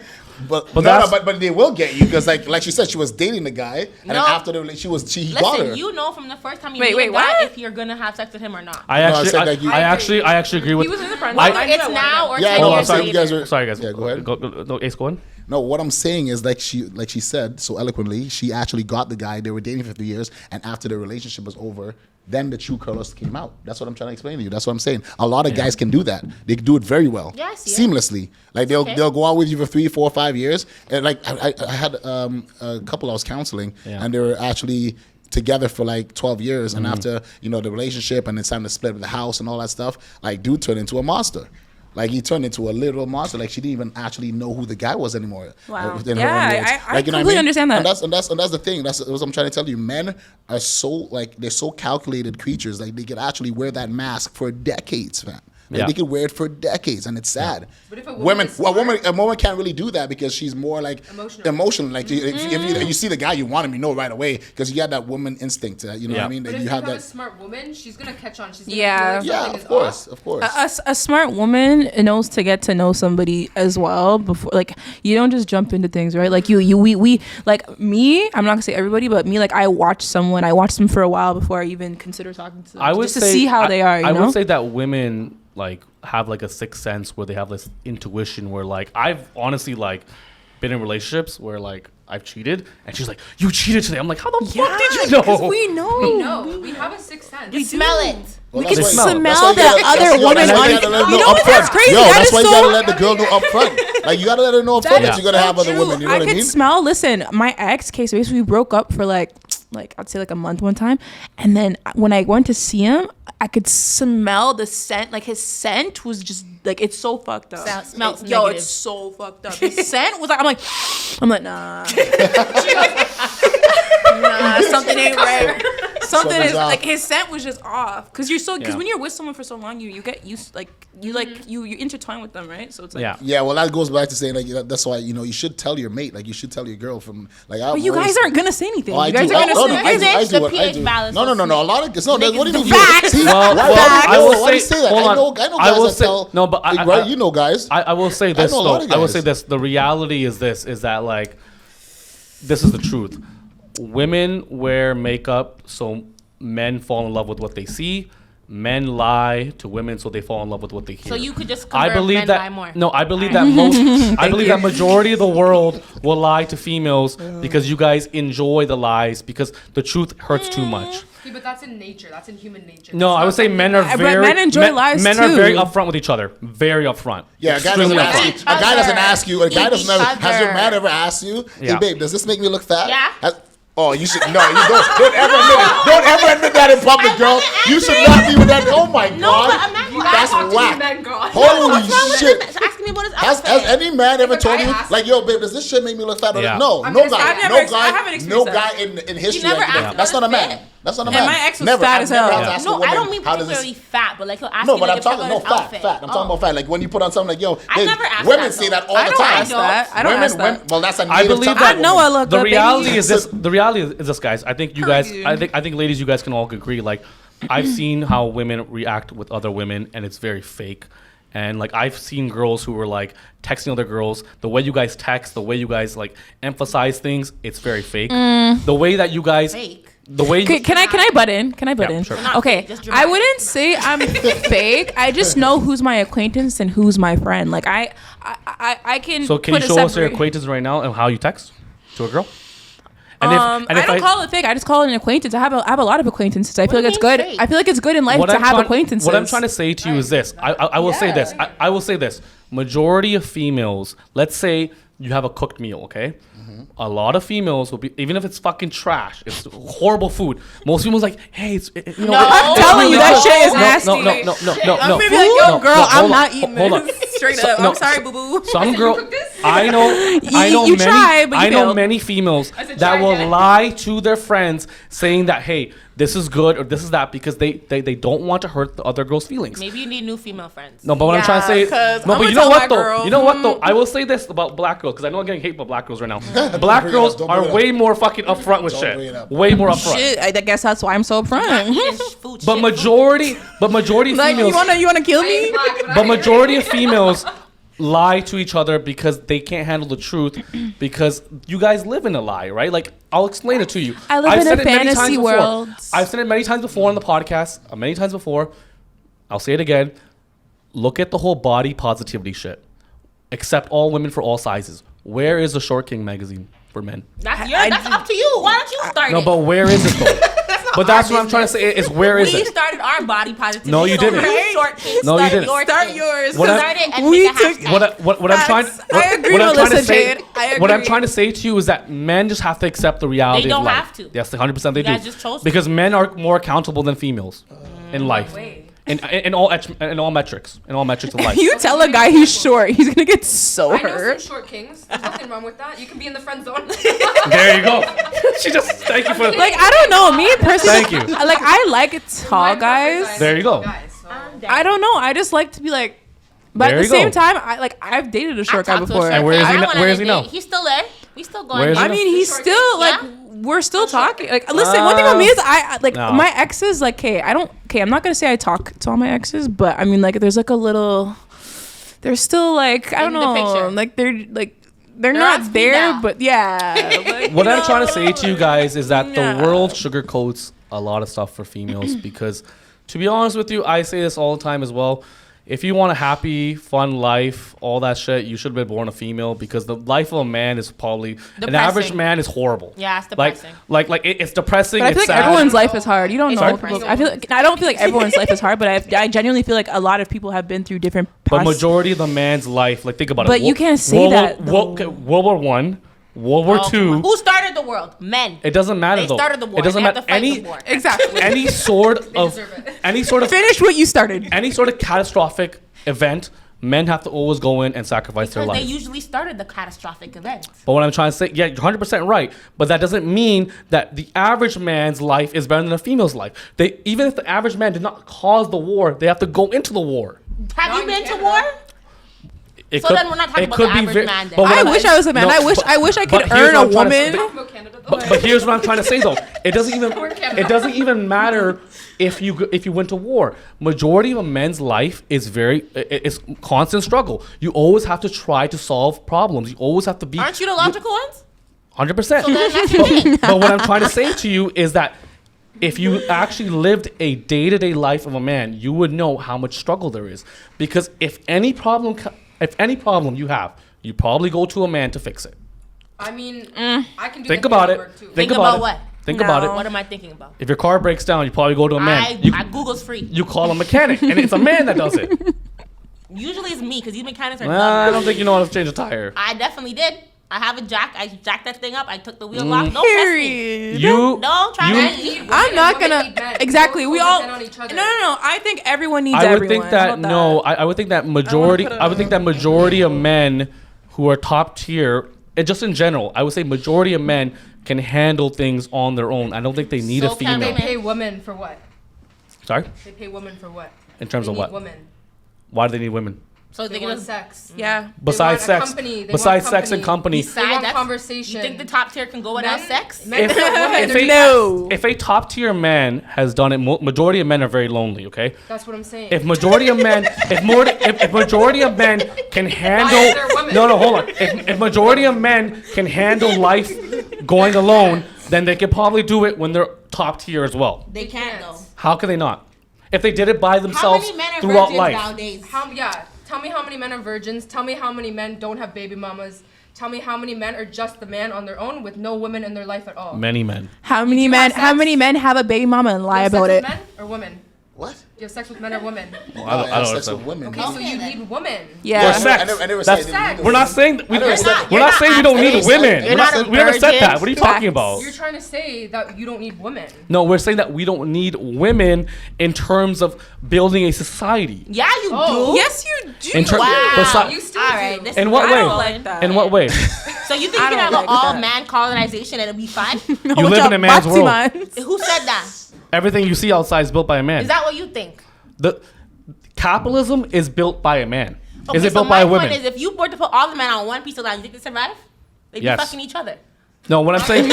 But
that's-
but they will get you because like she said, she was dating the guy, and then
No.
after the he got her.
Listen, you know from the first time you
Wait,
meet a
wait,
guy
what?
if you're gonna have sex with him or not.
I
No, I
actually,
said that you-
I actually agree with.
He was in the friend
I-
zone. I knew
It's
that
now
one.
or
Yeah,
10
no, I'm
years
sorry,
later.
you guys are.
Sorry, guys.
Yeah, go ahead.
No, Ace, go on.
No, what I'm saying is like she said so eloquently, she actually got the guy. They were dating for 3 years, and after the relationship was over, then the true colors came out. That's what I'm trying to explain to you. That's what I'm saying. A lot of guys can do that. They can do it very well,
Yeah, I see it.
seamlessly. Like
Okay.
they'll go out with you for 3, 4, 5 years, and like I had a couple I was counseling,
Yeah.
and they were actually together for like 12 years, and after the relationship, and it's time to split the house and all that stuff, like dude turned into a monster. Like he turned into a literal monster. Like she didn't even actually know who the guy was anymore.
Wow.
In her own words.
I completely understand that.
And that's the thing. That's what I'm trying to tell you. Men are so like they're so calculated creatures. Like they could actually wear that mask for decades, man. Like they could wear it for decades, and it's sad.
But if a woman
a woman can't really do that because she's more like emotional. Like if you see the guy, you want him, you know right away because you got that woman instinct. You know what I mean?
But
That
if
you have that.
a smart woman, she's gonna catch on. She's gonna
Yeah.
feel like
Of course.
A smart woman knows to get to know somebody as well before, like you don't just jump into things, right? Like we like me. I'm not gonna say everybody, but me. Like I watch them for a while before I even consider talking to them.
I would
just to
say,
see how they are. You
I
know?
would say that women like have like a sixth sense where they have this intuition where like I've honestly like been in relationships where like I've cheated and she's like, you cheated today. I'm like, how the fuck did you know?
Because we know.
We know. We have a sixth sense.
You smell it.
Well,
We can
that's why-
smell
that's why you
the
gotta-
other
that's- yo,
woman
that's why
on-
you gotta let her
You
know
know what?
upfront.
That's crazy.
Yo,
That
that's
is
why you
so-
gotta let the girl know up front. Like you gotta let her know up front that you're gonna have other women. You know
I
what I
could
mean?
smell. Listen, my ex case, basically we broke up for like I'd say like a month one time, and then when I went to see him, I could smell the scent. Like his scent was just like it's so fucked up.
Smells
Yo,
negative.
it's so fucked up. His scent was like I'm like nah, nah, something ain't right. Something is
off.
like his scent was just off because
Yeah.
when you're with someone for so long, you get used you intertwine with them, right? So it's like
Yeah, well, that goes back to saying like that's why you should tell your mate, like you should tell your girl from like.
But you guys aren't gonna say anything.
Oh, I
You guys
do.
are gonna
Oh,
say
no, I do. I do.
The
I
pH
do.
balance
No.
was
A lot of no. What do you mean?
Facts.
See,
Well,
why
I will
why do you
say-
say that?
hold
I
on.
know
I
guys
will
that
say-
tell.
no, but I-
right, you know guys.
I will say this
know a lot
though.
of
I will
guys.
say this. The reality is that like this is the truth. Women wear makeup so men fall in love with what they see. Men lie to women so they fall in love with what they hear.
So you could just
I
convert
believe
men
that
lie more.
no, I believe that that majority of the world will lie to females because you guys enjoy the lies because the truth hurts too much.
Yeah, but that's in nature. That's in human nature.
No,
That's
I would
not
say
something
men are
that-
But
very
men enjoy lies
men are
too.
very upfront with each other. Very upfront.
Yeah, a guy
Extremely
doesn't ask
upfront.
you. A guy doesn't ask you. A guy doesn't
Each
ever. Has your
other.
man ever asked you, "Hey,
Yeah.
babe, does this make me look fat?"
Yeah.
Oh, you should no. You don't ever admit it. Don't ever admit that in public, girl. You should not be with that. Oh my
No, but
god,
a man
You
will
gotta
that's
talk to
whack.
the men, God.
Holy
What's wrong with
shit.
him? Asking me about his
Has
outfit.
any man ever
If a
told
guy
you,
asks-
like, yo, babe, does this shit make me look fat?
Yeah.
No,
I'm
no
gonna say
guy,
I've
never
no
ex- I haven't
guy,
experienced
no
that.
guy in history.
never
like that.
asked
That's not a
about his
man.
fit.
That's not a
And
man.
my ex was
Never.
fat
I've
as
never
hell.
had to ask a
No,
woman,
I don't mean
how does this-
particularly fat, but like he'll ask
No,
you
but
like,
I'm
if you
talking
got
no
his
fat,
outfit.
fat. I'm talking about fat. Like when you put on something like yo,
I
babe,
never asked
women
that,
say
though.
that all
I
the
don't
time.
ask that. I don't
Women,
ask that.
well, that's a
I
native
believe
type
that
of
know
woman.
I look
the
good,
reality
baby.
is this. The reality is this, guys. I think you guys.
Period.
I think ladies, you guys can all agree. Like, I've seen how women react with other women, and it's very fake. And like I've seen girls who were like texting other girls. The way you guys text, the way you guys like emphasize things, it's very fake. The way that you guys,
Fake.
the way
Can I butt in? Can I butt
Yeah,
in?
sure.
Not
Okay,
fake, just
I
dramatic.
wouldn't say I'm fake. I just know who's my acquaintance and who's my friend. Like I can.
So can you
put a
show us your
separate-
acquaintance right now and how you text to a girl? And
I don't call it fake. I just call it an acquaintance. I have a lot of acquaintances. I feel
do
like it's
you
good.
mean fake?
I feel like it's good in life to have acquaintances.
What I'm trying to say to you is this. I will say this. I will say this. Majority of females, let's say you have a cooked meal, okay? A lot of females will be, even if it's fucking trash, it's horrible food. Most females like, hey, it's, you know,
No. I'm
telling you, that shit is
no,
nasty.
No, no, no, no, no,
I'm
no.
gonna be like, yo,
No,
girl,
no,
I'm
hold
not
on,
eating
hold on.
this. Straight
So-
up.
no,
I'm sorry, boo boo.
Some girl,
cook this?
I know
you
many,
try, but you
I know
failed.
many females
I said
that
try
will
again.
lie to their friends saying that, hey, this is good or this is that because they don't want to hurt the other girl's feelings.
Maybe you need new female friends.
No, but what I'm trying to say,
'cause
no,
I'ma
but you know
tell
what
my
though?
girl,
You know what though? I will say this about black girls because I know I'm getting hate about black girls right now. Black
bring it
girls
up, don't
are
bring it up.
way more fucking upfront with
Don't bring it
shit.
up.
Way more upfront.
Shit, I guess that's why I'm so upfront.
Eating food,
But
shit
majority of
Like
females,
you wanna kill
I ain't
me?
black, but I
but
am.
majority of females lie to each other because they can't handle the truth because you guys live in a lie, right? Like I'll explain it to you.
I live
I've
in
said
a
it many times
fantasy
before.
world.
I've said it many times before on the podcast, many times before. I'll say it again. Look at the whole body positivity shit. Accept all women for all sizes. Where is the Short King magazine for men?
That's up to you. Why don't you start
No,
it?
but where is it though?
That's
But that's what I'm trying to say is where is
We
it?
started our body positivity.
No, you
so
didn't.
you short kings,
No, you
start
didn't.
your
Start
thing.
yours.
What I-
Start it and
We
make a
took-
hashtag.
What I'm trying
Facts. I agree,
what I'm trying to
Melissa
say
Jade. I
what I'm
agree.
trying to say to you is that men just have to accept the reality
They don't
of life.
have to.
Yes, 100% they
You
do.
guys just chose to.
Because men are more accountable than females in life.
Way.
In all metrics of life.
You tell a guy he's short, he's gonna get so
I know some
hurt.
short kings. There's nothing wrong with that. You can be in the friend zone.
There you go. She just thank you for
Like I don't know, me personally.
Thank you.
Like I like tall guys.
There you go.
Guys, so.
I don't know. I just like to be like, but
There
at the
you go.
same time, I've dated a short guy
talked to a
before.
short
And where is
guy.
he
I
now-
went
where
on
is
a
he now?
date. He's still there. We still going.
Where is he
I
now?
mean, he's
Short
still
kid?
like
Yeah.
we're still talking. Like listen, one thing about me is I like
No.
my exes. Like, I'm not gonna say I talk to all my exes, but I mean, like, there's like a little. They're still like I don't
In the
know,
picture.
like they're
on
not
speed
there,
dial.
but yeah. Like,
What
you
I'm trying to
know,
say to you guys is that
Yeah.
the world sugarcoats a lot of stuff for females because, to be honest with you, I say this all the time as well. If you want a happy, fun life, all that shit, you should have been born a female because the life of a man is probably an average
Depressing.
man is horrible.
Yeah, it's
Like,
depressing.
it's depressing.
But I feel
it's
like
sad.
everyone's life is hard. You don't
It's
know.
depressing.
I don't feel like everyone's life is hard, but I genuinely feel like a lot of people have been through different.
But
past-
majority of the man's life, like think about it.
But you can't say that,
World War One, World War
Oh,
Two.
who started the world? Men.
It doesn't matter
They
though.
started the war.
It doesn't
They have
matter
to fight
any
the war.
exactly.
any sort of
deserve it.
any sort of
Finish what you started.
any sort of catastrophic event. Men have to always go in and sacrifice their
Because they
life.
usually started the catastrophic events.
But what I'm trying to say, yeah, you're 100% right. But that doesn't mean that the average man's life is better than a female's life. They even if the average man did not cause the war, they have to go into the war.
Have
Not
you
in
been to
Canada.
war?
It
So then we're not talking
it
about
could
the
be
average
ve-
man then.
but what
I
I'm-
wish I was a man.
no,
I wish I
but
could
here's
earn
what
a
I'm trying to say.
woman.
Talking about Canada, though.
But here's what I'm trying to say though. It doesn't even
We're in Canada.
it doesn't even matter if you went to war. Majority of a man's life is it's constant struggle. You always have to try to solve problems. You always have to be
Aren't you the logical ones?
100%.
So then that's your thing.
But what I'm trying to say to you is that if you actually lived a day-to-day life of a man, you would know how much struggle there is. Because if any problem you have, you probably go to a man to fix it.
I mean,
Mm.
I can do
Think
the
about
heavy
it.
work, too.
Think
about
about it.
what?
Think
No.
about it.
What am I thinking about?
If your car breaks down, you probably go to a man.
Google's free.
You call a mechanic, and it's a man that does it.
Usually it's me because these mechanics are
I
dumb.
don't think you know how to change a tire.
I definitely did. I have a jack. I jacked that thing up. I took the wheel off. Don't test me.
Period.
You
Don't try
you-
to
Men
eat.
need women
I'm
and
not
women
gonna
need men.
exactly. We all
depend on each other.
no. I think everyone needs
I would
everyone.
think that
How about
no.
that?
I would think that majority.
put
I would think that majority of men who are top tier, and just in general, I would say majority of men can handle things on their own. I don't think they need
So
a
can
They
female.
they-
pay women for what?
Sorry,
They pay women for what?
in terms
They
of
need
what?
Women.
Why do they need women?
So
They
they're
want
gonna.
sex.
Yeah.
Besides
want
sex,
company. They
besides
want
sex and company.
They want
That's-
conversation.
You think the top tier can go without
Men-
sex?
men
If,
want women.
if a,
No.
if a top tier man has done it, majority of men are very lonely. Okay,
That's what I'm saying.
if majority of men, if majority of men can handle,
there women?
no, hold on. If majority of men can handle life going alone, then they can probably do it when they're top tier as well.
They can't though.
How can they not? If they did it by
How
themselves
many men are
throughout
virgins
life.
nowadays?
Tell me how many men are virgins. Tell me how many men don't have baby mamas. Tell me how many men are just the man on their own with no women in their life at all.
Many men.
How many
you
men?
have
How
sex?
many men have a baby mama and
You
lie
have sex
about
with
it?
Men or women?
What?
You have sex with men or women?
Well,
I have sex
understand.
with women.
Okay, so you need women.
Yeah.
Or sex.
I never
That's-
said I didn't need
We're not
women.
saying that we
I never
don't.
said that.
We're not saying we don't need
absolutely.
women.
You're
We're
not a
we never said that.
virgin.
What are you
Facts.
talking about?
You're trying to say that you don't need women.
No, we're saying that we don't need women in terms of building a society.
Yeah, you
Oh.
do.
Yes, you do.
In ter-
Wow.
besi-
You still
All
do.
right. This
In
is
what
I
way?
don't like that.
In what way?
So you think
I
you can
don't
have
like
an all
that.
man colonization and it'll be fine?
You live in a man's world.
Who said that?
Everything you see outside is built by a man.
Is that what you think?
The capitalism is built by a man.
Okay,
Is it
so
built by a
my
woman?
point is, if you were to put all the men on one piece of land, you think they survive? They'd be
Yes.
fucking each other.
No, what I'm saying,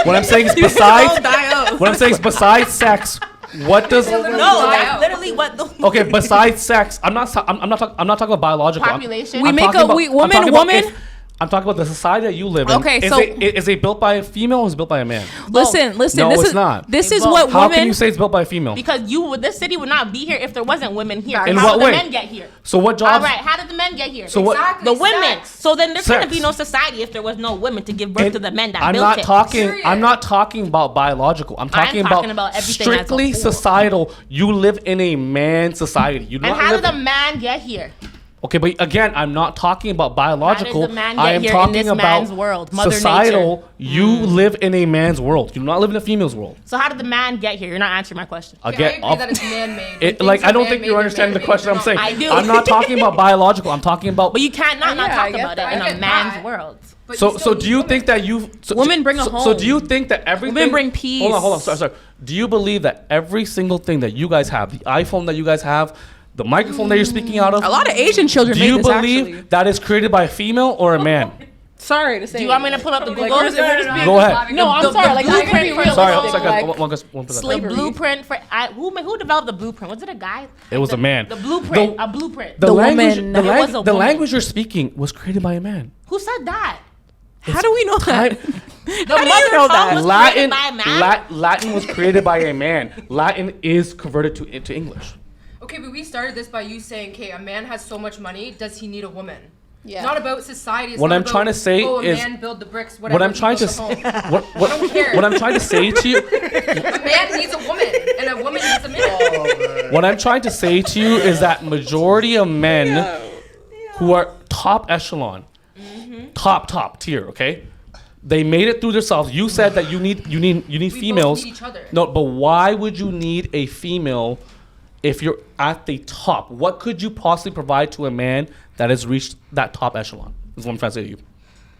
what I'm saying is besides,
die of.
what I'm saying is besides sex, what does?
No,
die
that's
out.
literally what the
Okay, besides sex, I'm not talking about biological.
population.
We
I'm
make
talking
a
about-
we,
I'm
woman,
talking about
woman.
I'm talking about the society that you live in.
Okay,
is it built by a female or is it built by a man?
Listen.
No,
this
it's
is
not.
This
It's
is
both.
what
How
women.
can you say it's built by a female?
Because this city would not be here if there wasn't women here.
In
How
what
did
way?
the men get here?
So what jobs?
All right, how did the men get here?
So what?
Exactly.
The women.
Sex.
So then there couldn't
Sex.
be no society if there was no women to give birth
And
to the men that
I'm
built
not
it.
talking.
Period.
I'm not talking about biological. I'm talking
talking about everything as a
strictly
whole.
societal. You live in a man society. You do
And
not
how
live.
did the man get here?
Okay, but again, I'm not talking about biological.
How did the man
I
get
am
here in
talking
this
about
man's world, Mother
societal.
Nature?
You live in a man's world. You do not live in a female's world.
So how did the man get here? You're not answering my question.
Again,
I agree that it's man-made.
it,
When
like
things
I
are
don't think
man-made,
you're
they're
understanding the
man-made.
question I'm
They're
saying.
not-
I do.
I'm not talking about biological. I'm talking about.
But you can't not
Yeah, I
talk
get
about
that.
it in
I
a
get
man's
that.
world.
But
So
you
so
still
do
need
you
women.
think that you
Women bring a
So
home.
do you think that everything?
Women bring peace.
Hold on. Sorry. Do you believe that every single thing that you guys have, the iPhone that you guys have, the microphone that you're speaking out of,
A lot of Asian children
do
made
you
this
believe
actually.
that is created by a female or a man?
Sorry to say.
Do you want me to pull up the
Like,
Google?
we're just being-
Go ahead.
No, I'm sorry. Like,
the
let's be
blueprint for-
Sorry,
realistic,
second.
like,
One second.
The
slavery.
blueprint for who developed the blueprint? Was it a guy?
It was a man.
The blueprint.
The-
A blueprint.
The
The
language,
woman-
the,
It
lang-
was a
the
woman.
language you're speaking was created by a man.
Who said that?
How do we know that?
The
How do you
mother
know
tongue
that?
was
Latin,
created by a man.
Latin was created by a man. Latin is converted into English.
Okay, but we started this by you saying, okay, a man has so much money, does he need a woman?
Yeah.
It's not about society. It's
What
not
I'm
about,
trying to say
oh, a
is-
man build the bricks, whatever.
What I'm
he
trying to
built the
s-
home.
what,
I don't care.
what I'm trying to say to you,
A man needs a woman, and a woman needs a man.
what I'm trying to say to you is that majority of men who are top echelon, top tier, okay? They made it through themselves. You said that you need
We
females.
both need each other.
No, but why would you need a female if you're at the top? What could you possibly provide to a man that has reached that top echelon? Is what I'm trying to say to you.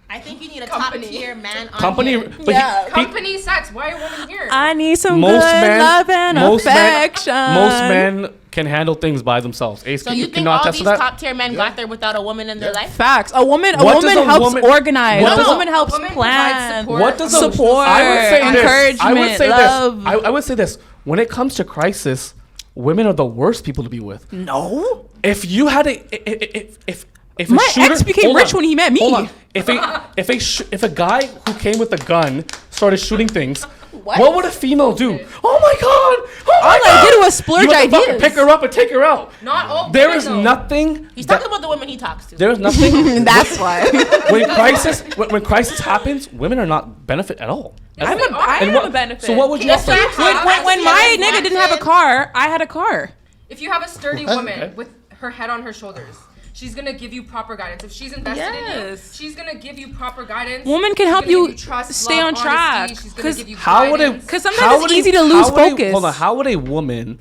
I think you need a
Company.
top tier man on
Company,
here.
but
Yeah.
Company sex. Why are women here?
I need some
most
good
men,
love and affection.
most men can handle things by themselves. Ace,
So
can
you
can
think
not
all
attest
these
to that?
top tier men got there without a woman in their life?
Facts. A woman
What does a
helps
woman-
organize.
what
A
does-
woman helps
A woman
plan.
provides support.
What does a
Support,
I would say this.
encouragement,
I would say
love.
this. I would say this. When it comes to crisis, women are the worst people to be with.
No.
If you had if a
My
shooter,
ex became
hold
rich
on,
when he met me.
Hold on. If a guy who came with a gun started shooting things, what would a female do? Oh my god! Oh my
All I
god!
did was splurge
you have to fucking
ideas.
pick her up and take her out.
Not all
There
women,
is
though.
nothing.
He's
that-
talking about the women he talks to.
There is nothing.
That's why.
when crisis happens, women are not benefit at all.
I'm a, I
And
am
what-
a benefit.
So what would you
Yes,
offer?
you have-
when my
Yes,
nigga didn't have a car, I had a car.
If you have a sturdy
Okay.
woman with her head on her shoulders, she's gonna give you proper guidance. If she's invested in you,
Yes.
she's gonna give you proper guidance.
Woman can
She's
help
gonna
you
give trust,
stay
love,
on track.
honesty. She's gonna
'Cause
give you
How would a
guidance.
'Cause sometimes it's easy to lose focus.
Hold on. How would a woman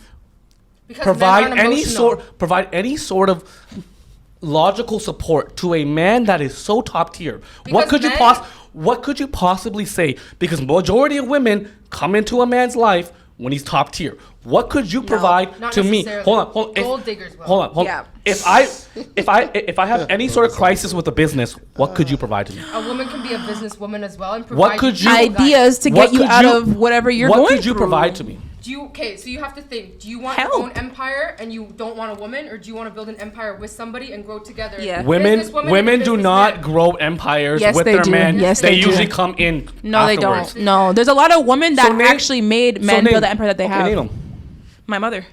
Because men
provide
aren't emotional.
provide any sort of logical support to a man that is so top tier? What
Because
could what could you possibly say? Because majority of women come into a man's life when he's top tier. What could you provide
not
to me?
necessarily.
Hold on.
Gold diggers will.
Hold on.
Yeah.
If I have any sort of crisis with a business, what could you provide to me?
A woman can be a businesswoman as well and provide
What could you-
Ideas to
What
get you
could
out
you-
of whatever you're
what
going
could you
through.
provide to me?
Okay, so you have to think. Do you want
Help.
your own empire and you don't want a woman, or do you want to build an empire with somebody and grow together?
Yeah.
Businesswoman
Women
and
do
businessman.
not grow empires
Yes,
with
they
their
do.
men.
Yes,
they
they do.
usually come in.
No, they
afterwards.
don't. No, there's a lot of women that
So name-
actually made men
So
build
name-
the empire that they
okay,
have.
Name 'em.
My mother.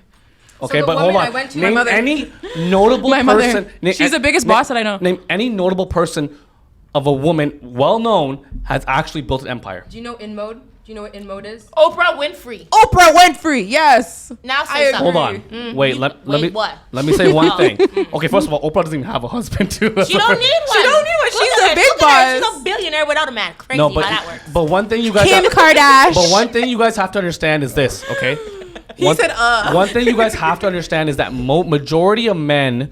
Okay,
the
but
woman
hold
I
on.
went to-
Name
My mother.
any notable
My mother.
person.
She's the biggest boss that I know.
Name any notable person of a woman, well known, has actually built an empire.
Do you know in mode? Do you know what in mode is?
Oprah Winfrey.
Oprah Winfrey. Yes.
Now
I
say something.
Hold on. Wait, let me
what?
let me say one
Oh.
thing. Okay, first of all, Oprah doesn't even have a husband too.
She don't need one.
She don't need one.
Look
She's
at
a
her.
big
Look at her.
boss.
She's a billionaire without a man. Crazy
No,
how that works.
but one thing you guys
Kim
have,
Kardashian.
but one thing you guys have to understand is this, okay? One,
said,
one thing you guys have to understand is that majority of men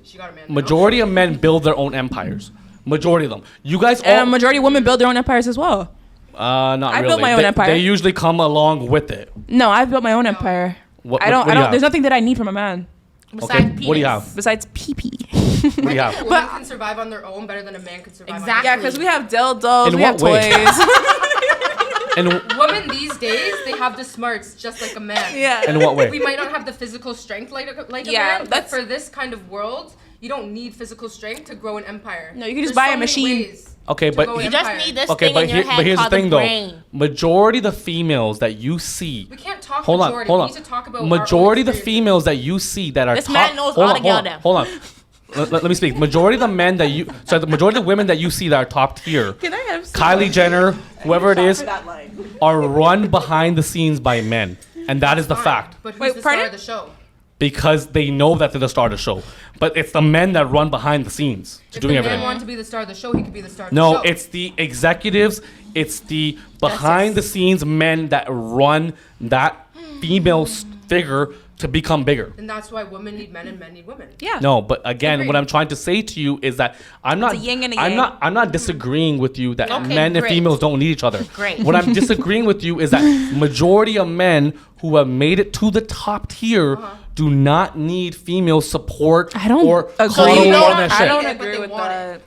She got a man. now.
Majority of men build their own empires. Majority of them. You guys all.
And a majority of women build their own empires as well.
Not
I
really.
built my own empire.
They usually come along with it.
No, I've built my own empire.
What
I don't.
what do
I
you
don't.
have?
There's nothing that I need from a man
Besides
Okay, what do you
penis.
have?
besides pee.
What do you
A
have?
woman
But-
can survive on their own better than a man could survive
Exactly.
Yeah, because we have dildos,
In
we have
what way?
toys.
And
on. Women these days, they have the smarts just like a man.
yeah.
in what way?
We might not have the physical strength like a
Yeah,
man, but
that's-
for this kind of world, You don't need physical strength to grow an empire.
No, you can just
There's
buy a
many
machine.
ways
Okay,
to
but
grow an
You just
empire.
need this
Okay,
thing
but
in your head
here's the
called
thing
the
though.
brain.
Majority of the females that you see.
We can't talk
Hold
majority.
on.
We need to talk about
Majority of
our
the
own
females that you see that are
This
top.
man knows
hold
all
on,
the
hold on,
girl
hold on. Let me speak. Majority of the men that you, so the majority of the women that you see that are top tier,
Can I have some?
Kylie Jenner, whoever it is,
That line.
are run behind the scenes by men, and that is the
Fine,
fact.
But who's
Wait,
the star
pardon?
of the show?
Because they know that they're the star of the show, but it's the men that run behind the scenes to
If
doing
the man
everything.
wanted to be the star of the show, he could be the star of the
No,
show.
it's the executives, it's the behind the scenes men that run that female figure to become bigger.
And that's why women need men and men need women.
Yeah.
No, but again, what
Agreed.
I'm trying to say to you is that I'm not
a yin and a
I'm
yang.
not disagreeing with you that
Okay,
men and
great.
females don't need each other.
Great.
What I'm disagreeing with you is that majority of men who have made it to the top tier do not need female support
I don't
or
agree.
cuddle
No,
or that
I
shit.
don't
I
agree
agree
with
with
that.
that.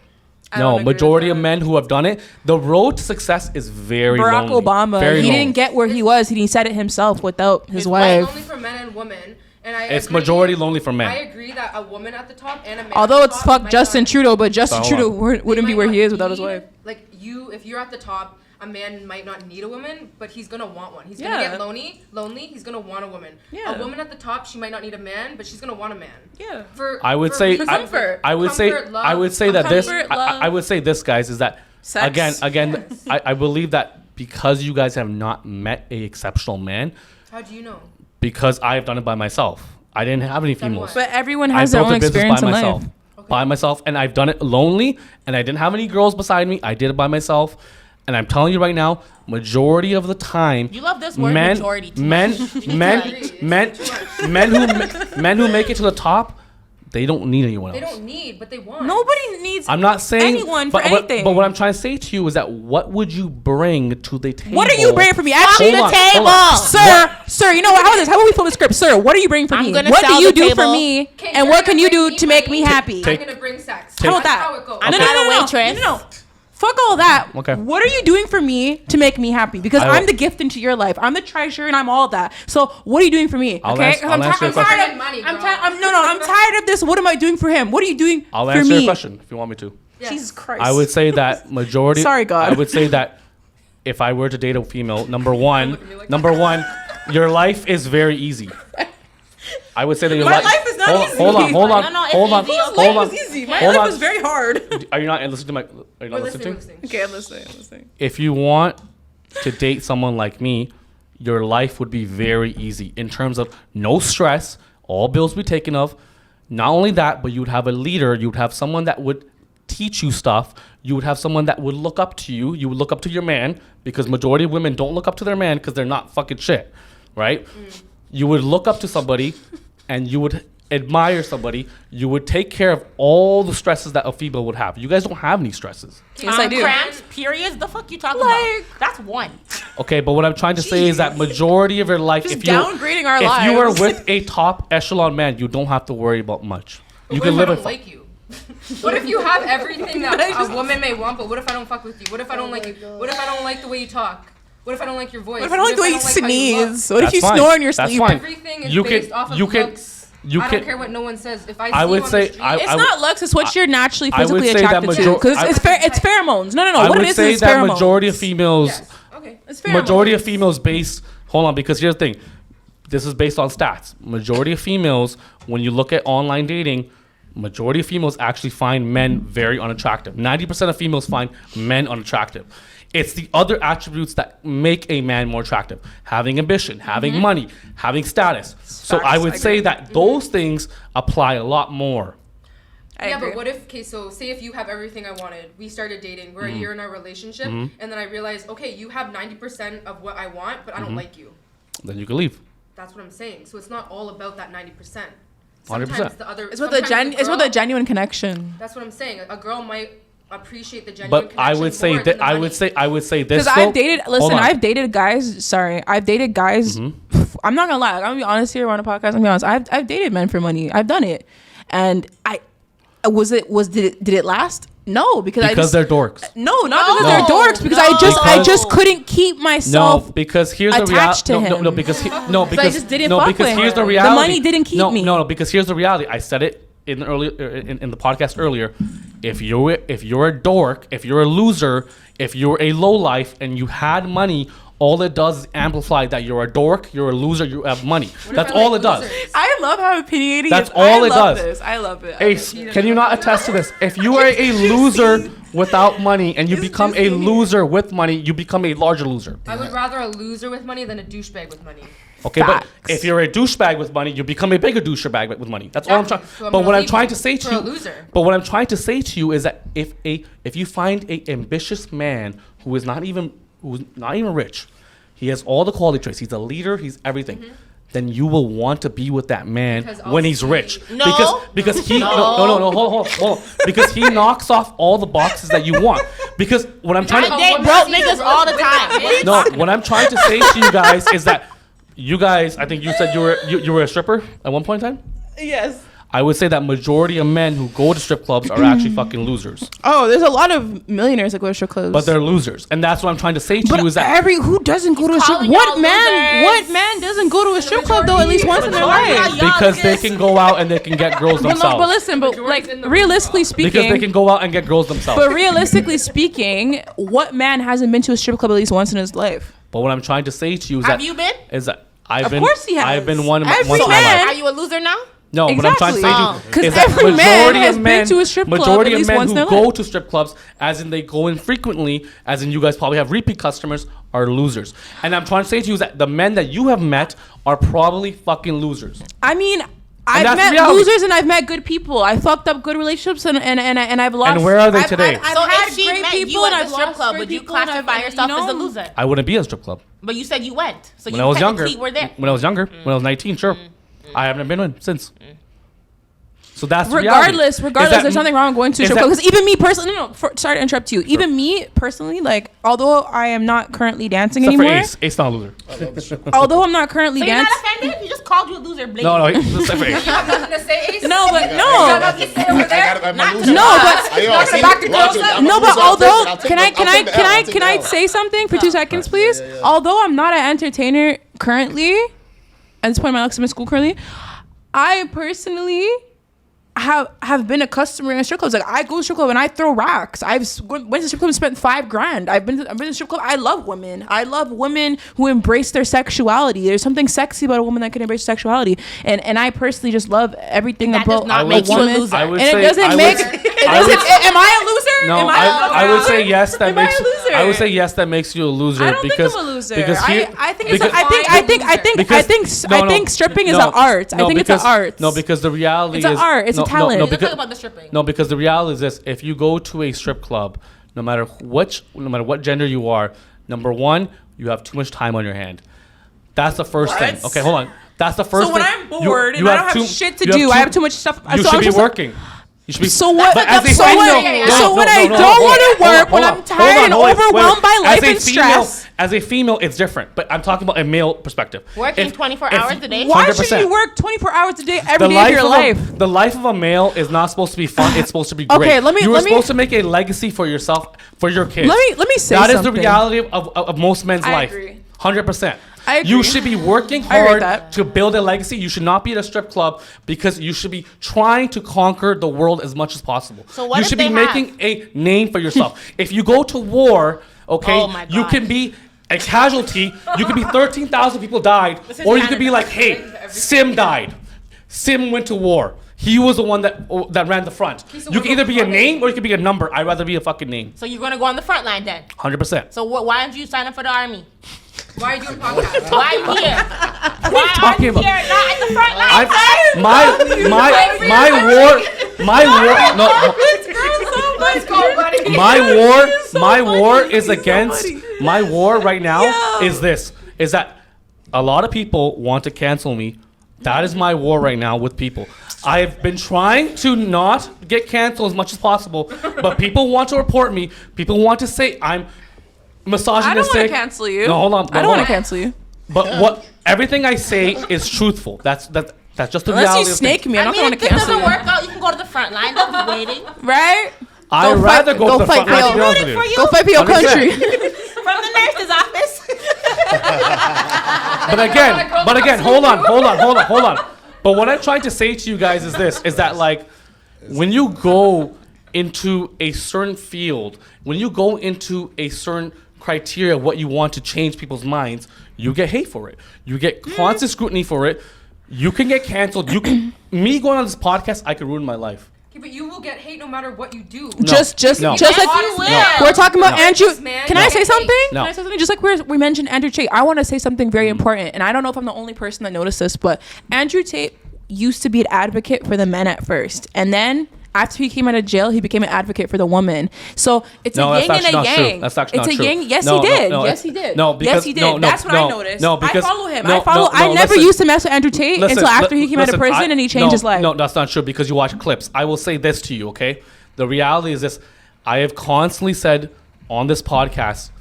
I
No,
don't agree with
majority of
that.
men who have done it, the road to success is very
Barack
lonely.
Obama,
Very
he
lonely.
didn't get where he was. He said it himself without his
It's
wife.
only for men and women. And I
It's
agree-
majority lonely for men.
I agree that a woman at the top and a man
Although
at the
it's
top
fuck
might
Justin
not-
Trudeau, but Justin
Hold
Trudeau
on.
wouldn't
they
be
might
where he
not
is without his
need-
wife.
Like you, if you're at the top, a man might not need a woman, but he's gonna want one. He's
Yeah.
gonna get lonely. He's gonna want a woman.
Yeah.
A woman at the top, she might not need a man, but she's gonna want a man.
Yeah.
For
I would
for
say
reasons
comfort.
I would say
comfort, love,
I would say that this
comfort,
I
love,
would say this, guys, is that
sex.
again I believe that because you guys have not met a exceptional man,
How do you know?
because I've done it by myself. I didn't have any
Done
females.
what?
But everyone
I
has their
built
own
a business
experience
by
in
myself.
life.
By myself, and I've done it lonely, and I didn't have any girls beside me. I did it by myself, and I'm telling you right now, majority of the time,
You love this word
men,
majority too
men,
much.
men,
It's
men,
too much.
men who make it to the top, they don't need anyone else.
They don't need, but they want.
Nobody needs
I'm not saying
anyone for
but,
anything.
But what I'm trying to say to you is that what would you bring to the table?
What are you bringing for me?
Hold
Actually,
on,
the
hold
table,
on.
sir. You know what? How about this? How about we flip the script, sir? What are you bringing for
I'm
me?
gonna
What do
sell
you
the
do for
table.
me?
Okay,
And
you're
what can
gonna
you
bring
do
me
to make me
money.
happy?
Take-
I'm gonna bring sex.
How about
That's
that?
how it goes.
I'm
No,
not
no,
a
no, no.
waitress.
No. Fuck all that.
Okay.
What are you doing for me to make me happy? Because
I
I'm
will-
the gift into your life. I'm the treasure, and I'm all that. So what are you doing for me?
I'll
Okay?
answer-
'Cause
I'll answer your question.
tired of
Money,
I'm
girl.
tired. I'm tired of this. What am I doing for him? What are you doing
I'll
for
answer
me?
your question if you want me to.
Yes.
Jesus Christ.
I would say that majority.
Sorry, God.
I would say that if I were to date a female, number one,
Look at me like
your life is very easy. I would say that your
My life is not easy.
Hold on, hold on,
No, no, it's
hold on,
easy,
hold
okay.
on.
Life was easy. My
Hold
life
on.
was very hard.
Are you not listening to my? Are you
We're
not
listening.
listening?
Okay, I'm listening.
If you want to date someone like me, your life would be very easy in terms of no stress, all bills be taken of. Not only that, but you would have a leader. You would have someone that would teach you stuff. You would have someone that would look up to you. You would look up to your man, because majority of women don't look up to their man because they're not fucking shit, right? You would look up to somebody and you would admire somebody. You would take care of all the stresses that a female would have. You guys don't have any stresses.
Yes, I do.
Cramps, periods. The fuck you talking
Like-
about? That's one.
Okay, but what I'm trying to say is that majority of your life,
Just
if you
downgrading our
if you are
lives.
with a top echelon man, you don't have to worry about much.
But
You
what
can
if
live
I
in.
don't like you? What if you have everything that a woman may want, but what if I don't fuck with you? What if I don't like you? What if I don't like the way you talk? What if I don't like your voice?
What if I don't like the way you
how look?
sneeze? What if
That's
you
fine.
snore in your
That's
sleep?
fine.
Everything is
You can-
based off of
you can-
looks.
you
I
can-
don't care what no one says. If I see
I would
you on
say
the street,
I
It's
would-
not looks. It's what you're naturally
I would
physically
say that
attracted to. Because
I-
it's pheromones. No.
I
What
would
it is
say
is
that
pheromones.
majority of females,
yes. Okay.
It's pheromones.
majority of females based. Hold on, because here's the thing. This is based on stats. Majority of females, when you look at online dating, majority of females actually find men very unattractive. 90% of females find men unattractive. It's the other attributes that make a man more attractive. Having ambition, having money, having status. So I would say that those things apply a lot more.
I
Yeah,
agree.
but what if, okay, so say if you have everything I wanted, we started dating, we're a year in our relationship, and then I realized, okay, you have 90% of what I want, but I don't like you.
Then you can leave.
That's what I'm saying. So it's not all about that 90%.
100%.
Sometimes the other,
It's with a
sometimes
it's with a
girl-
genuine connection.
That's what I'm saying. A girl might appreciate the genuine
But
connection
I would say
more
that
than the
I
money.
would say this.
Because
though.
I've dated.
Hold
Listen,
on.
I've dated guys. Sorry, I've dated guys. I'm not gonna lie. Like, I'm gonna be honest here. We're on a podcast. I'm gonna be honest. I've dated men for money. I've done it, and did it last? No, because
they're dorks.
No, not because
No.
they're dorks. Because I
Because-
just couldn't keep myself.
No, because here's the
attached
reality.
to him.
Because
I just didn't
no,
fuck
because
with
here's
him.
the
The
reality.
money didn't keep me.
No, because here's the reality. I said it in the podcast earlier, if you're a dork, if you're a loser, if you're a lowlife, and you had money, all it does is amplify that you're a dork, you're a loser, you have money. That's all it does.
I love how opinionated.
That's all it does.
This. I love it.
Ace, can you not attest to this? If you are a loser without money and you become a loser with money, you become a larger loser.
I would rather a loser with money than a douchebag with money.
Okay,
Facts.
but if you're a douchebag with money, you become a bigger douchebag with money. That's all I'm trying.
So I'm
But
gonna
what I'm
leave
trying to say
for
to
a
you,
loser.
but what I'm trying to say to you is that if you find a ambitious man who's not even rich, he has all the quality traits. He's a leader. He's everything. Then you will want to be with that man
Because
when he's rich.
No.
Because he no hold on. Because he knocks off all the boxes that you want. Because what I'm trying
I
to
date broke niggas all the time.
no, what I'm trying to say to you guys is that you guys, I think you said you were a stripper at one point in time.
Yes.
I would say that majority of men who go to strip clubs are actually fucking losers.
Oh, there's a lot of millionaires that go to strip clubs.
But they're losers, and that's what I'm trying to say to
But
you is that
who doesn't go to a strip?
calling
What
y'all
man?
losers.
What man doesn't go to a strip club though at least once in their
Majority
life?
of y'all
because they
niggas.
can go out and they can get girls
But
themselves.
no, but listen, but
Majority's
like
in the
realistically
because they
speaking,
can go out and get girls themselves.
but realistically speaking, what man hasn't been to a strip club at least once in his life?
But what I'm trying to say to you is
Have
that
you been?
is that I've
Of
been
course he has.
I've been one
Every
once in my
man-
life.
Are you a loser now?
No, what I'm trying to say
Exactly.
to you
'Cause
is that
every man
majority
has
of
been
men,
to a strip club
majority
at
of
least
men
once
who
in their
go
life.
to strip clubs, as in they go in frequently, as in you guys probably have repeat customers, are losers. And I'm trying to say to you is that the men that you have met are probably fucking losers.
I mean, I've
that's
met
reality.
losers and I've met good people. I fucked up good relationships and I've lost.
And where are they
I've-
today?
I've
So
had
if she
great
met
people
you
and
at
I've
the strip
lost
club,
great
would you
people and
classify
I've-
yourself
you
as a
know,
loser?
I wouldn't be at a strip club.
But you said you went. So
When
you
I was younger,
technically were there.
when I was younger, when I was 19, sure. I haven't been in since. So that's the
Regardless,
reality. Is that-
there's nothing wrong going to a
is
strip
that-
club. Because even me personally, sorry to interrupt you. Even me personally, like, although I am not currently dancing
Except for
anymore,
Ace. Ace not a loser.
although I'm not currently
So you're not
dancing.
offended? He just called you a loser, blatantly.
No, except for Ace.
You have nothing to say, Ace?
No, but
You
no.
got nothing to say over there?
Not to
No,
the
but
Not gonna back the girls up?
no, but although can I say something for 2 seconds, please? Although I'm not an entertainer currently, at this point in my life, I'm in school currently. I personally have been a customer in strip clubs. Like, I go to strip club and I throw racks. Went to strip club and spent $5,000. I've been to strip club. I love women. I love women who embrace their sexuality. There's something sexy about a woman that can embrace sexuality. And I personally just love everything
That
about
does not
a
make you a
woman.
loser.
I would
And
say-
it doesn't
I
make.
would-
It
I would-
doesn't. Am I a loser?
No,
Am
I would say yes. That
Am I
makes
a loser?
I would say yes. That makes you a loser.
I don't
because,
think I'm a loser.
Because
I think it's.
because-
I think stripping is an art. I think it's an art.
No, because the reality
It's an
is
art. It's a talent.
No,
Let's talk
because,
about the stripping.
no, because the reality is this: if you go to a strip club, no matter what gender you are, number one, you have too much time on your hand. That's the first thing.
What?
Okay, hold on. That's the first
So when
thing.
I'm bored and I don't have shit to do, I have too much stuff.
You
so
should
I'm
be
just
working. You should be.
So what?
But as a
So
female,
what? So when I don't want to work, when I'm tired and overwhelmed by life and stress.
As a female, it's different. But I'm talking about a male perspective.
Working 24 hours a day?
Why should
100%.
you work 24 hours a day every day of your life?
The life of a male is not supposed to be fun. It's supposed to be great.
Okay,
You were
let me-
supposed to make a legacy for yourself, for your kids.
Let me say
That is
something.
the reality of most men's
I
life.
agree.
100%.
I agree.
You should be working
I agree with
hard
that.
to build a legacy. You should not be at a strip club because you should be trying to conquer the world as much as possible.
So what
you
if
should be
they
making a name for yourself. If you go to war, okay,
Oh my
you
God.
can be a casualty. You could be 13,000 people died,
This is
or you could be
Canada.
like, hey, Sim died. Sim went to war. He was the one that ran the front.
so
You
we're
can either be a
going-
name or you can be a number. I'd rather be a fucking name.
So you're gonna go on the front line then?
100%.
So why don't you sign up for the army?
Why are you doing podcasts?
Why are you here? Why aren't
talking
you
about?
here? Not at the front line,
I,
sir?
Let's go, buddy.
my war is against my war right now is this is that a lot of people want to cancel me. That is my war right now with people. I've been trying to not get canceled as much as possible, but people want to report me. People want to say I'm misogynistic.
I don't want to cancel you.
No, hold on.
I don't want to cancel you.
But what everything I say is truthful. That's just the
Unless
reality.
you
of
snake
things.
me, I'm
I
not
mean,
going
if
to
this
cancel
doesn't
you.
work out, you can go to the front line. They'll be waiting.
Right?
I'd rather
fight-
go
go
to the
fight
front line.
for
To be
your-
honest with you.
For you.
Go fight for your
100%.
country.
From the nurse's office.
But again, hold on. But what I'm trying to say to you guys is this: is that like when you go into a certain field, when you go into a certain criteria, what you want to change people's minds, you get hate for it. You get constant scrutiny for it. You can get canceled. You can. Me going on this podcast, I could ruin my life.
Okay, but you will get hate no matter what you do.
Just like we're talking about Andrew. Can I say something?
No.
Can I say something? Just like we mentioned Andrew Tate, I want to say something very important, and I don't know if I'm the only person that noticed this, but Andrew Tate used to be an advocate for the men at first, and then after he came out of jail, he became an advocate for the woman. So it's a yin and a yang.
That's actually not true.
It's a yin. Yes,
No,
he did.
no,
Yes, he did.
no, because-
yes, he did.
no,
That's what
no,
I noticed.
no, because-
I follow him.
no,
I never
listen.
used to mess with Andrew Tate until after he came out of prison and he changed his life.
No, that's not true because you watch clips. I will say this to you, okay? The reality is this. I have constantly said on this podcast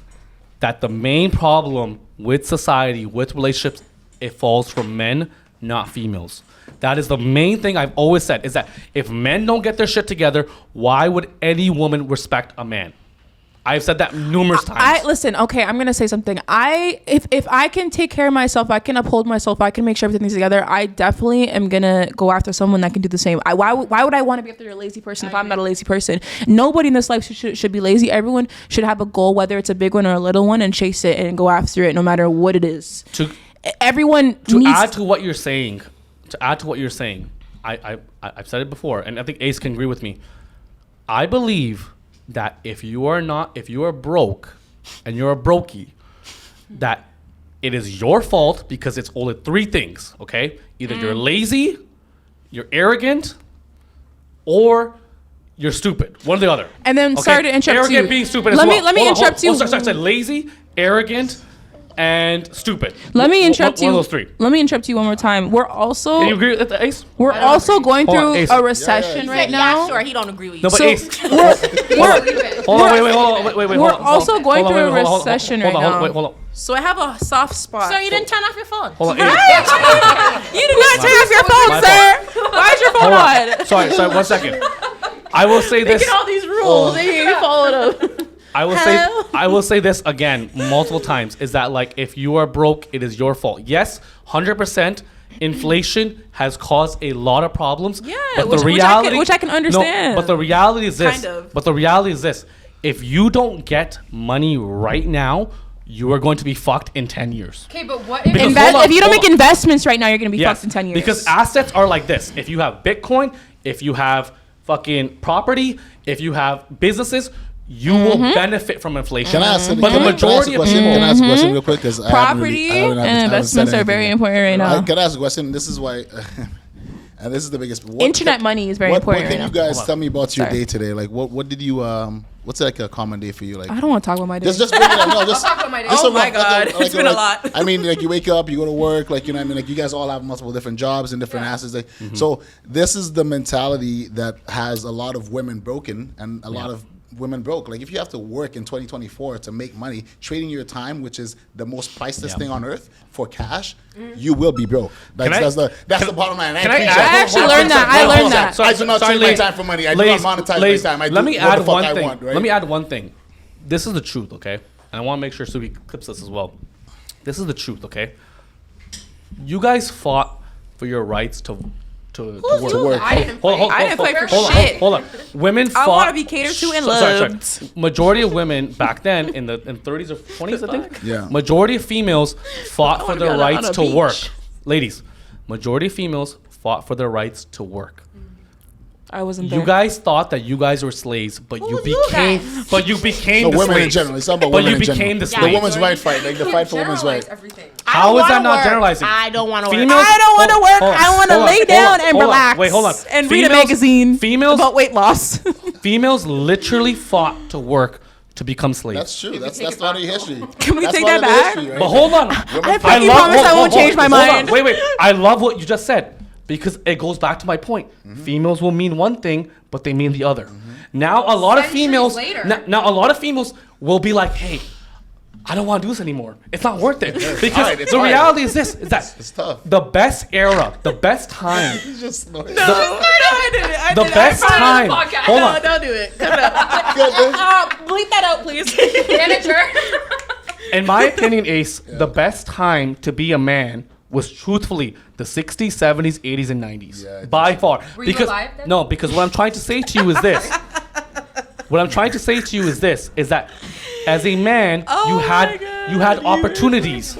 that the main problem with society, with relationships, it falls from men, not females. That is the main thing I've always said, is that if men don't get their shit together, why would any woman respect a man? I've said that numerous times.
Listen, okay, I'm gonna say something. If I can take care of myself, I can uphold myself, I can make sure everything's together, I definitely am gonna go after someone that can do the same. Why would I want to be after a lazy person if I'm not a lazy person? Nobody in this life should be lazy. Everyone should have a goal, whether it's a big one or a little one, and chase it and go after it no matter what it is. Everyone needs
add to what you're saying. I've said it before, and I think Ace can agree with me. I believe that if you are broke and you're a brokey, that it is your fault because it's only three things, okay? Either you're lazy, you're arrogant, or you're stupid. One or the other.
And then,
okay?
sorry to interrupt you.
Arrogant being stupid as
let
well.
Me interrupt you.
Sorry. Lazy, arrogant, and stupid.
Let me interrupt you.
One of those three.
Let me interrupt you one more time. We're also.
Can you agree with that, Ace?
We're also going
Hold on,
through
Ace.
a recession right now.
Yeah, sure. He don't agree with you.
No, but
So
Ace.
Hold
on, wait.
We're also going through a recession right now.
Hold on.
So I have a soft spot.
So you didn't turn off your phone.
Hold on.
You did not turn off your phone,
My
sir. Why is your phone on?
Sorry, 1 second. I will say this.
Making all these rules and you follow them.
I will say this again multiple times, is that like if you are broke, it is your fault. Yes, 100%. Inflation has caused a lot of problems.
Yeah,
but
which I can understand.
No, but the reality is this.
Kind of.
But the reality is this. If you don't get money right now, you are going to be fucked in 10 years.
Okay, but what if
if you don't make investments right now, you're going to be fucked in 10 years.
Because assets are like this. If you have Bitcoin, if you have fucking property, if you have businesses, you will benefit from inflation.
Can I ask,
but the majority of people.
Can I ask a question real quick?
Property and investments are very important right now.
Can I ask a question? This is why, and this is the biggest.
Internet money is very important
What can
right
you
now.
guys tell me about your day today? Like, what did you what's like a common day for you? Like,
I don't want to talk about my day.
just bring it up. No, just
I'll talk about my day.
just
Oh
a
my
rough-
God, it's been a lot.
I mean, like you wake up, you go to work, like you know, what I mean, like you guys all have multiple different jobs and different assets. Like, so this is the mentality that has a lot of women broken and a lot of women broke. Like if you have to work in 2024 to make money, trading your time, which is the most priceless thing on earth, for cash, you will be broke. That's the bottom line.
Can I
actually learned that. I learned that.
I do not trade my time for money. I do not monetize my time. I do
Let me
what the
add
fuck
one
I
thing.
want, right?
Let me add one thing. This is the truth, okay? And I want to make sure Subi clips this as well. This is the truth, okay? You guys fought for your rights to work.
I didn't
Hold on,
fight.
I didn't fight for
hold
shit.
on. Women fought.
I want to be catered to and loved.
Sorry. Majority of women back then in 30s or 20s, I think.
Yeah.
Majority of females fought for
wanna
their
be on
rights
a
to
beach.
work. Ladies, majority of females fought for their rights to work.
I wasn't there.
You guys thought that you guys were slaves, but you
Who's you
became,
guys?
but you became
No,
the
women in
slaves.
general. It's not about
But
women
you
in
became
general.
the
The
slaves.
women's right fight, like the
You
fight for women's
generalize
right.
everything.
How is that not generalizing?
I don't want to work.
Females-
I don't want to work.
Hold on,
I want to
hold on,
lay
hold
down
on,
and
hold on.
relax.
Wait, hold on.
And read a
Females-
magazine
females-
about weight loss.
Females literally fought to work to become slaves.
That's true. That's
take it
part of
back,
your history.
Can we
That's
take
part
that
of the
back?
history, right?
But hold on.
I fucking promise I won't change my mind.
Wait. I love what you just said because it goes back to my point. Females will mean one thing, but they mean the other. Now a lot of
Centuries
females.
later.
Now a lot of females will be like, "Hey, I don't want to do this anymore. It's not worth it." Because
hard, it's
the
hard.
reality is this: is that
It's tough.
the best era, the best time,
It's just
I did it. I
the
did it.
best
I found
time.
podcast.
Hold
No,
on.
don't do it. Cut it out. Bleep that out, please.
Manager.
In my opinion, Ace, the best time to be a man was truthfully the 60s, 70s, 80s, and 90s.
Yeah, I think
by
so.
far.
Were you alive then?
No, because what I'm trying to say to you is this. What I'm trying to say to you is this: is that as a man,
Oh
you
my God,
you had
you
opportunities.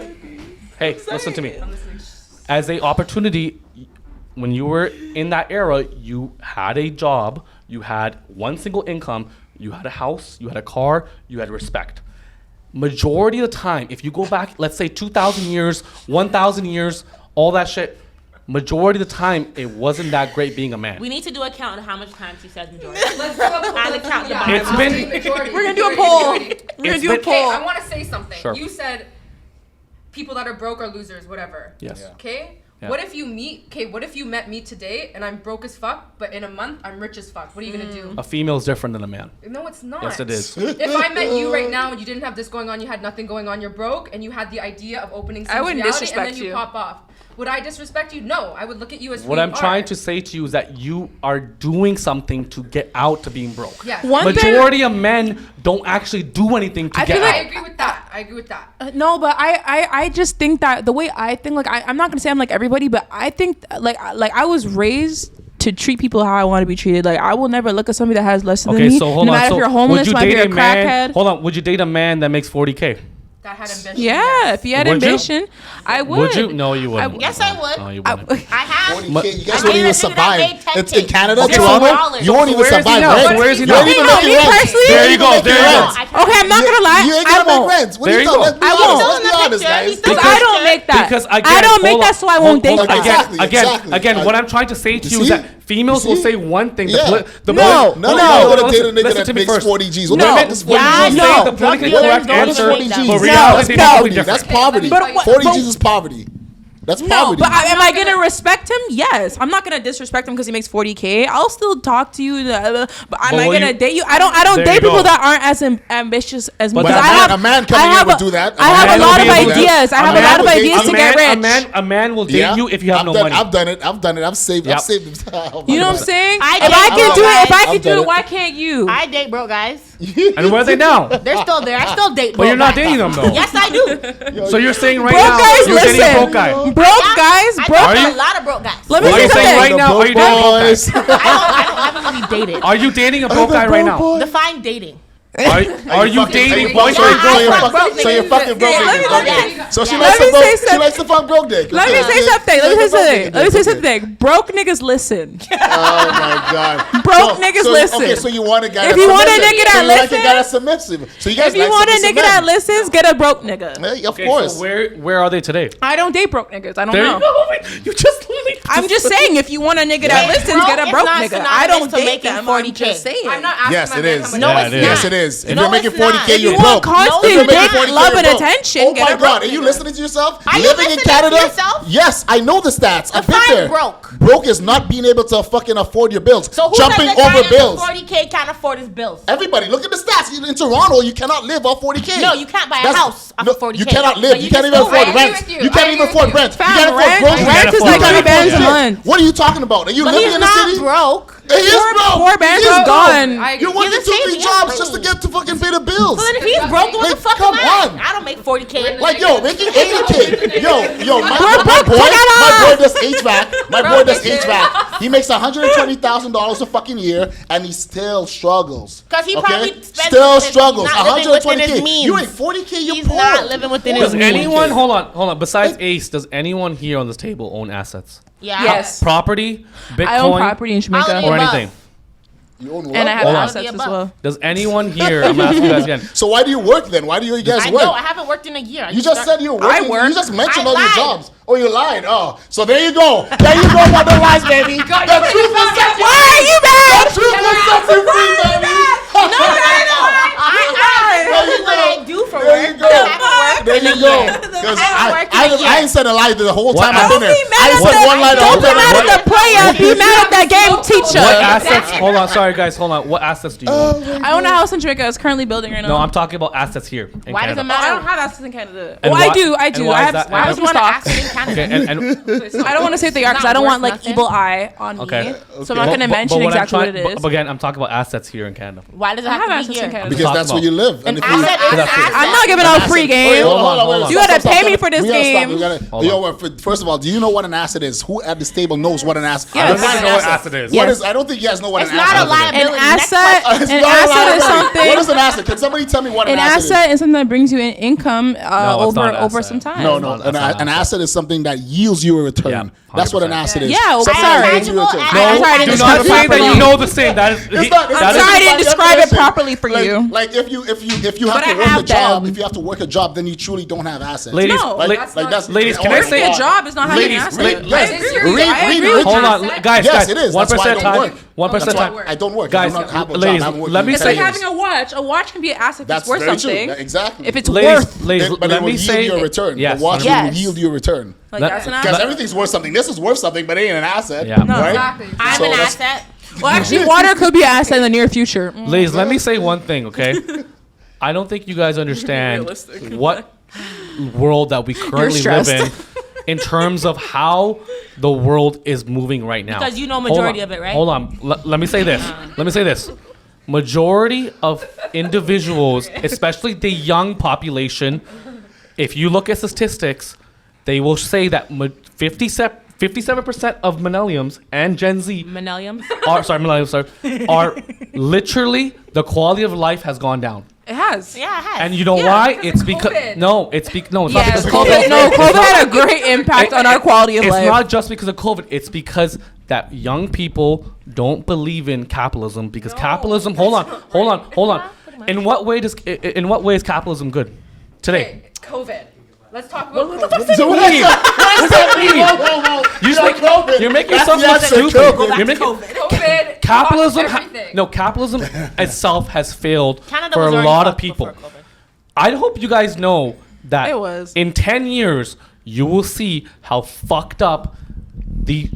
Hey, listen to me.
I'm listening.
As a opportunity, when you were in that era, you had a job, you had one single income, you had a house, you had a car, you had respect. Majority of the time, if you go back, let's say 2,000 years, 1,000 years, all that shit, majority of the time, it wasn't that great being a man.
We need to do a count of how much times he says majority.
Let's do a poll.
And count the
Yeah,
bottom.
It's
I'll
been-
say majority,
We're gonna do a
majority,
poll.
majority.
We're gonna
It's
do a
been-
Okay,
poll.
I want to say something.
Sure.
You said people that are broke are losers, whatever.
Yes.
Yeah.
Okay?
Yeah.
What if you met me today and I'm broke as fuck, but in a month I'm rich as fuck? What are you gonna do?
A female is different than a man.
No, it's not.
Yes, it is.
If I met you right now and you didn't have this going on, you had nothing going on, you're broke, and you had the idea of opening
I
Sims
wouldn't
reality,
disrespect
and then you
you.
pop off. Would I disrespect you? No, I would look at you as who
What
you
I'm trying
are.
to say to you is that you are doing something to get out to being broke.
Yes.
One thing-
Majority of men don't actually do anything to
I
get
feel
out.
like-
I agree with that. I agree with that.
No, but I just think that the way I think, like I'm not gonna say I'm like everybody, but I think like I was raised to treat people how I want to be treated. Like I will never look at somebody that has less than
Okay,
me.
so hold
no
on.
matter
So
if you're homeless,
would you
no matter
date
if
a
you're a
man?
crackhead.
Hold on. Would you date a man that makes 40K?
That had ambition.
Yeah,
yes.
if he had
Would you?
ambition, I would.
Would you? No, you wouldn't.
Yes, I would.
No, you
I-
wouldn't.
I have.
40K, you guys
I
won't even
dated a nigga that
survive.
made 10K.
It's in Canada,
Okay, so
Toronto.
where-
You won't
so
even
where is he
survive
now?
rent.
So where is he
You
now?
ain't even
Me, no,
making
me
rent.
personally-
You ain't
There you
even
go,
making
there you go.
rent.
Okay, I'm not gonna lie.
You ain't
I
gonna make
won't.
rent. What
There
are
you
you
go.
talking? Let's be
I
honest.
won't.
Let's be honest, guys.
Because I don't make that.
Because again,
I don't make
hold
that,
on.
so I won't date
Hold on.
that.
Again, what I'm trying to say to you is
see?
that females
You
will
see?
say one thing.
Yeah.
The
No,
poli-
None of
No.
y'all
no,
gonna date a
listen-
nigga
listen
that
to me
makes
first.
40 G's.
No.
Women,
Women
Yeah,
will
no.
say the
Drug
politically
dealers
correct
don't
answer,
even make that.
but
No,
reality is totally
That's
different.
poverty.
But what-
40
but-
G's is poverty. That's
No,
poverty.
but am I
gonna-
gonna respect him? Yes. I'm not gonna disrespect him because he makes 40K. I'll still talk to you. But am I
will
gonna
you-
date you? I don't
There
date
you
people
go.
that aren't as ambitious as me.
But
'Cause
a man coming in would do that.
I have
man
a lot
will
of
be able to-
ideas. I
a
have a
man
lot of
will date-
ideas
a
to get rich.
A man will date you if you have
I've
no
done,
money.
I've done it. I've saved.
Yep.
I've saved. Oh my
You know what I'm
God.
saying?
I
If
date
I can
broke
do it, if I
guys.
can
I've
do
done
it,
it.
why can't you?
I date broke guys.
And where are they now?
They're still there. I still date
But
broke
you're not
guys.
dating them though.
Yes, I do.
So you're saying right
Broke
now
guys,
you're dating a
listen.
broke guy.
Broke guys,
I
broke.
Are
date
you?
a lot of broke guys.
Let me
Are
say
you saying
something.
right now? Are you dating a broke guy?
boys?
I haven't really dated.
Are you dating a broke guy right now?
Define dating.
Are you dating
So
boyfriend?
I fuck
you're
broke
fucking broke
Yeah,
niggas.
let me-
Okay. So she
Yeah.
likes
Let
to
me
fuck.
say
She
some-
likes to fuck broke dick.
Let me say something. Let me say something. Let me say something. Broke niggas listen.
Oh my God.
Broke niggas listen.
Okay, so you want a guy
If
that's
you want a
submissive.
nigga that
So you like a
listens-
guy that's submissive. So you guys
If you
like
want a
submissive
nigga that
men.
listens, get a broke nigga.
Hey, of
Okay,
course.
so where are they today?
I don't date broke niggas. I don't
There
know.
you go. You just literally.
I'm just saying, if you want a nigga that
Being
listens, get a
broke
broke
is
nigga.
not
I don't
synonymous to
date
making
them.
40K.
I'm just saying.
I'm not asking
Yes,
my
it
man
is.
how much
No,
money
it's
he
not.
Yes, it is. If
No,
you're making
it's not.
40K,
If
you're
you
broke.
want constant
If you're making
dick,
40K,
love,
you're
and
broke.
attention,
Oh
get
my
a broke
God, are you
nigga.
listening to yourself?
Are you
Living in
listening to
Canada?
yourself?
Yes, I know the stats. I've been
Define
there.
broke.
Broke is not being able to fucking afford your bills.
So who
Jumping
said the guy
over bills.
under 40K can't afford his bills?
Everybody, look at the stats. In Toronto, you cannot live off 40K.
No, you can't buy a house off of 40K.
You cannot live.
But
You
you
can't
can
even
still
afford
rent.
rent.
I agree with
You
you.
can't
I
even
agree
afford
with you.
rent. You
Fam,
can't afford
rent
groceries.
is
afford
like
rent.
30 bands a month.
What are you talking about? Are you
But
living
he's
in the
not
city?
broke.
He is broke.
Four bands
He
is
broke.
gone.
I
You're
agree.
working
He's the
2-3
same,
jobs
yeah.
just to get to fucking pay the bills.
So then if he's broke, what the
Like,
fuck
come
am I?
on.
I don't make 40K.
Like, yo, making 80K. Yo, my
broke
boy
together.
does HVAC. My boy does HVAC. He makes $120,000 a fucking year, and he still struggles.
'Cause he probably spends
still
his-
struggles.
he's not living within
120K.
his means.
You ain't 40K. You're
He's
poor.
not living within his
Does
means.
anyone hold on? Besides Ace, does anyone here on this table own assets?
Yeah.
Yes.
Property, Bitcoin,
I own property in
All of
Jamaica.
the
or
above.
anything?
You own
And I have
Hold on.
assets as well.
Does anyone here? I'm asking you guys again.
So why do you work then? Why do you guys
I
work?
know. I haven't worked in a year.
You just said you were working.
work.
You just mentioned
I
all your
lied.
jobs. Oh, you lied. Oh, so there you go. There you go, mother lies, baby. The truth will set you
Why are you mad?
The truth will set you free, baby.
I what I do for
There you
work.
go.
I haven't worked
There
in a
you go.
year.
Because
I haven't worked in a year.
I ain't said a lie the whole time
What
I've been
Don't
there.
be mad
I
at
said
the-
one lie the whole
Don't be
time.
mad at the player. Be mad at that game teacher.
What assets? Hold on, sorry guys, hold on. What assets do you own?
I own a house in Jamaica. It's currently building right now.
No, I'm talking about assets here in
Why does
Canada.
it
Oh,
matter?
I don't have assets in Canada.
And
Oh,
why-
I do. I
and
do.
why
I
is
have.
that?
I have
Why would
some
you want to
stocks.
ask in Canada?
Okay, and
I don't want to say the because
Not
I don't
worth
want like
nothing.
evil eye on
Okay.
me. So I'm not gonna mention
what I'm
exactly what it
trying-
is.
But again, I'm talking about assets here in Canada.
Why does it
I
have
have
to be
assets
here?
in Canada.
Because that's where you live. And
An
if you
asset is an
That's it.
I I'm not giving out free game.
Hold on.
You gotta pay me for this game.
First of all, do you know what an asset is? Who at this table knows what an asset?
I don't
Yes.
think you know what asset is.
Yes.
I don't think you guys know what
It's
an
not
asset
a liability.
An
Next
asset,
question.
is.
an
It's not a
asset is
liability.
something.
What is an asset? Can somebody tell me what
An asset is something that brings you in income
it's not
over
an
over
asset.
some time.
No,
That's not
an asset is something that yields you a return.
Yeah,
That's what an
100%.
asset is.
Yeah, well,
Something
sorry.
that yields you a return.
No,
I'm sorry I
Do
didn't
not
describe it
say that
properly.
you know the same. That is.
It's not- it's
I'm
not-
sorry I
it's
didn't
not
describe it
definition.
properly for you.
Like if you have
But
to
I
work
have
a job,
them.
if you have to work a job, then you truly don't have assets.
Ladies,
No.
la-
That's
ladies, can I
Working
say
a job is not having an
Ladies,
asset.
ladies,
I
yes.
agree.
Read-
I
read-
agree
read-
with
Hold
you.
on, guys,
Yes,
guys.
it is.
One
That's why I
percent
don't
time.
work.
1%
That's why
time.
I don't work.
Guys,
I don't have a job.
ladies,
I haven't worked
let
in
me
It's
10
like
years.
having a watch. A watch can be an asset if
That's
it's worth
very true.
something.
Exactly.
If it's
Ladies,
worth,
ladies,
But
let
it will
me
yield
say
you a return.
Yes,
the watch
100%.
will yield you a return.
like
Let-
that's an
Because
asset.
everything's worth something. This is worth something, but it ain't an asset.
Yeah. No.
Right?
Exactly.
I'm
So
an
that's-
asset.
Well, actually, water could be an asset in the near future.
Ladies, let me say one thing, okay? I don't think you guys understand
Realistic.
what world that we currently live
stressed.
in terms of how the world is moving right now.
Because you know
Hold
majority
on,
of it, right?
Hold on. Let me say this. Let me say this. Majority of individuals, especially the young population, if you look at statistics, they will say that 57% of millennials and Gen Z
Millennium.
are literally the quality of life has gone down.
It has.
Yeah, it has.
And you know
Yeah,
why?
because
It's
of
because
COVID.
no, it's because no, it's not
Yes,
because of
COVID. No,
It's
COVID
not-
had a great impact on our quality of
It's
life.
not just because of COVID. It's because that young people don't believe in capitalism because capitalism. Hold on. In what way is capitalism good today?
Okay, COVID. Let's talk about COVID.
What does that mean? You're making yourself look stupid. You're making
COVID.
capitalism.
fucked everything.
Capitalism itself has failed
Canada
for
was
a
already
lot of
fucked
people.
before COVID.
I hope you guys know that
It was.
in 10 years, you will see how fucked up the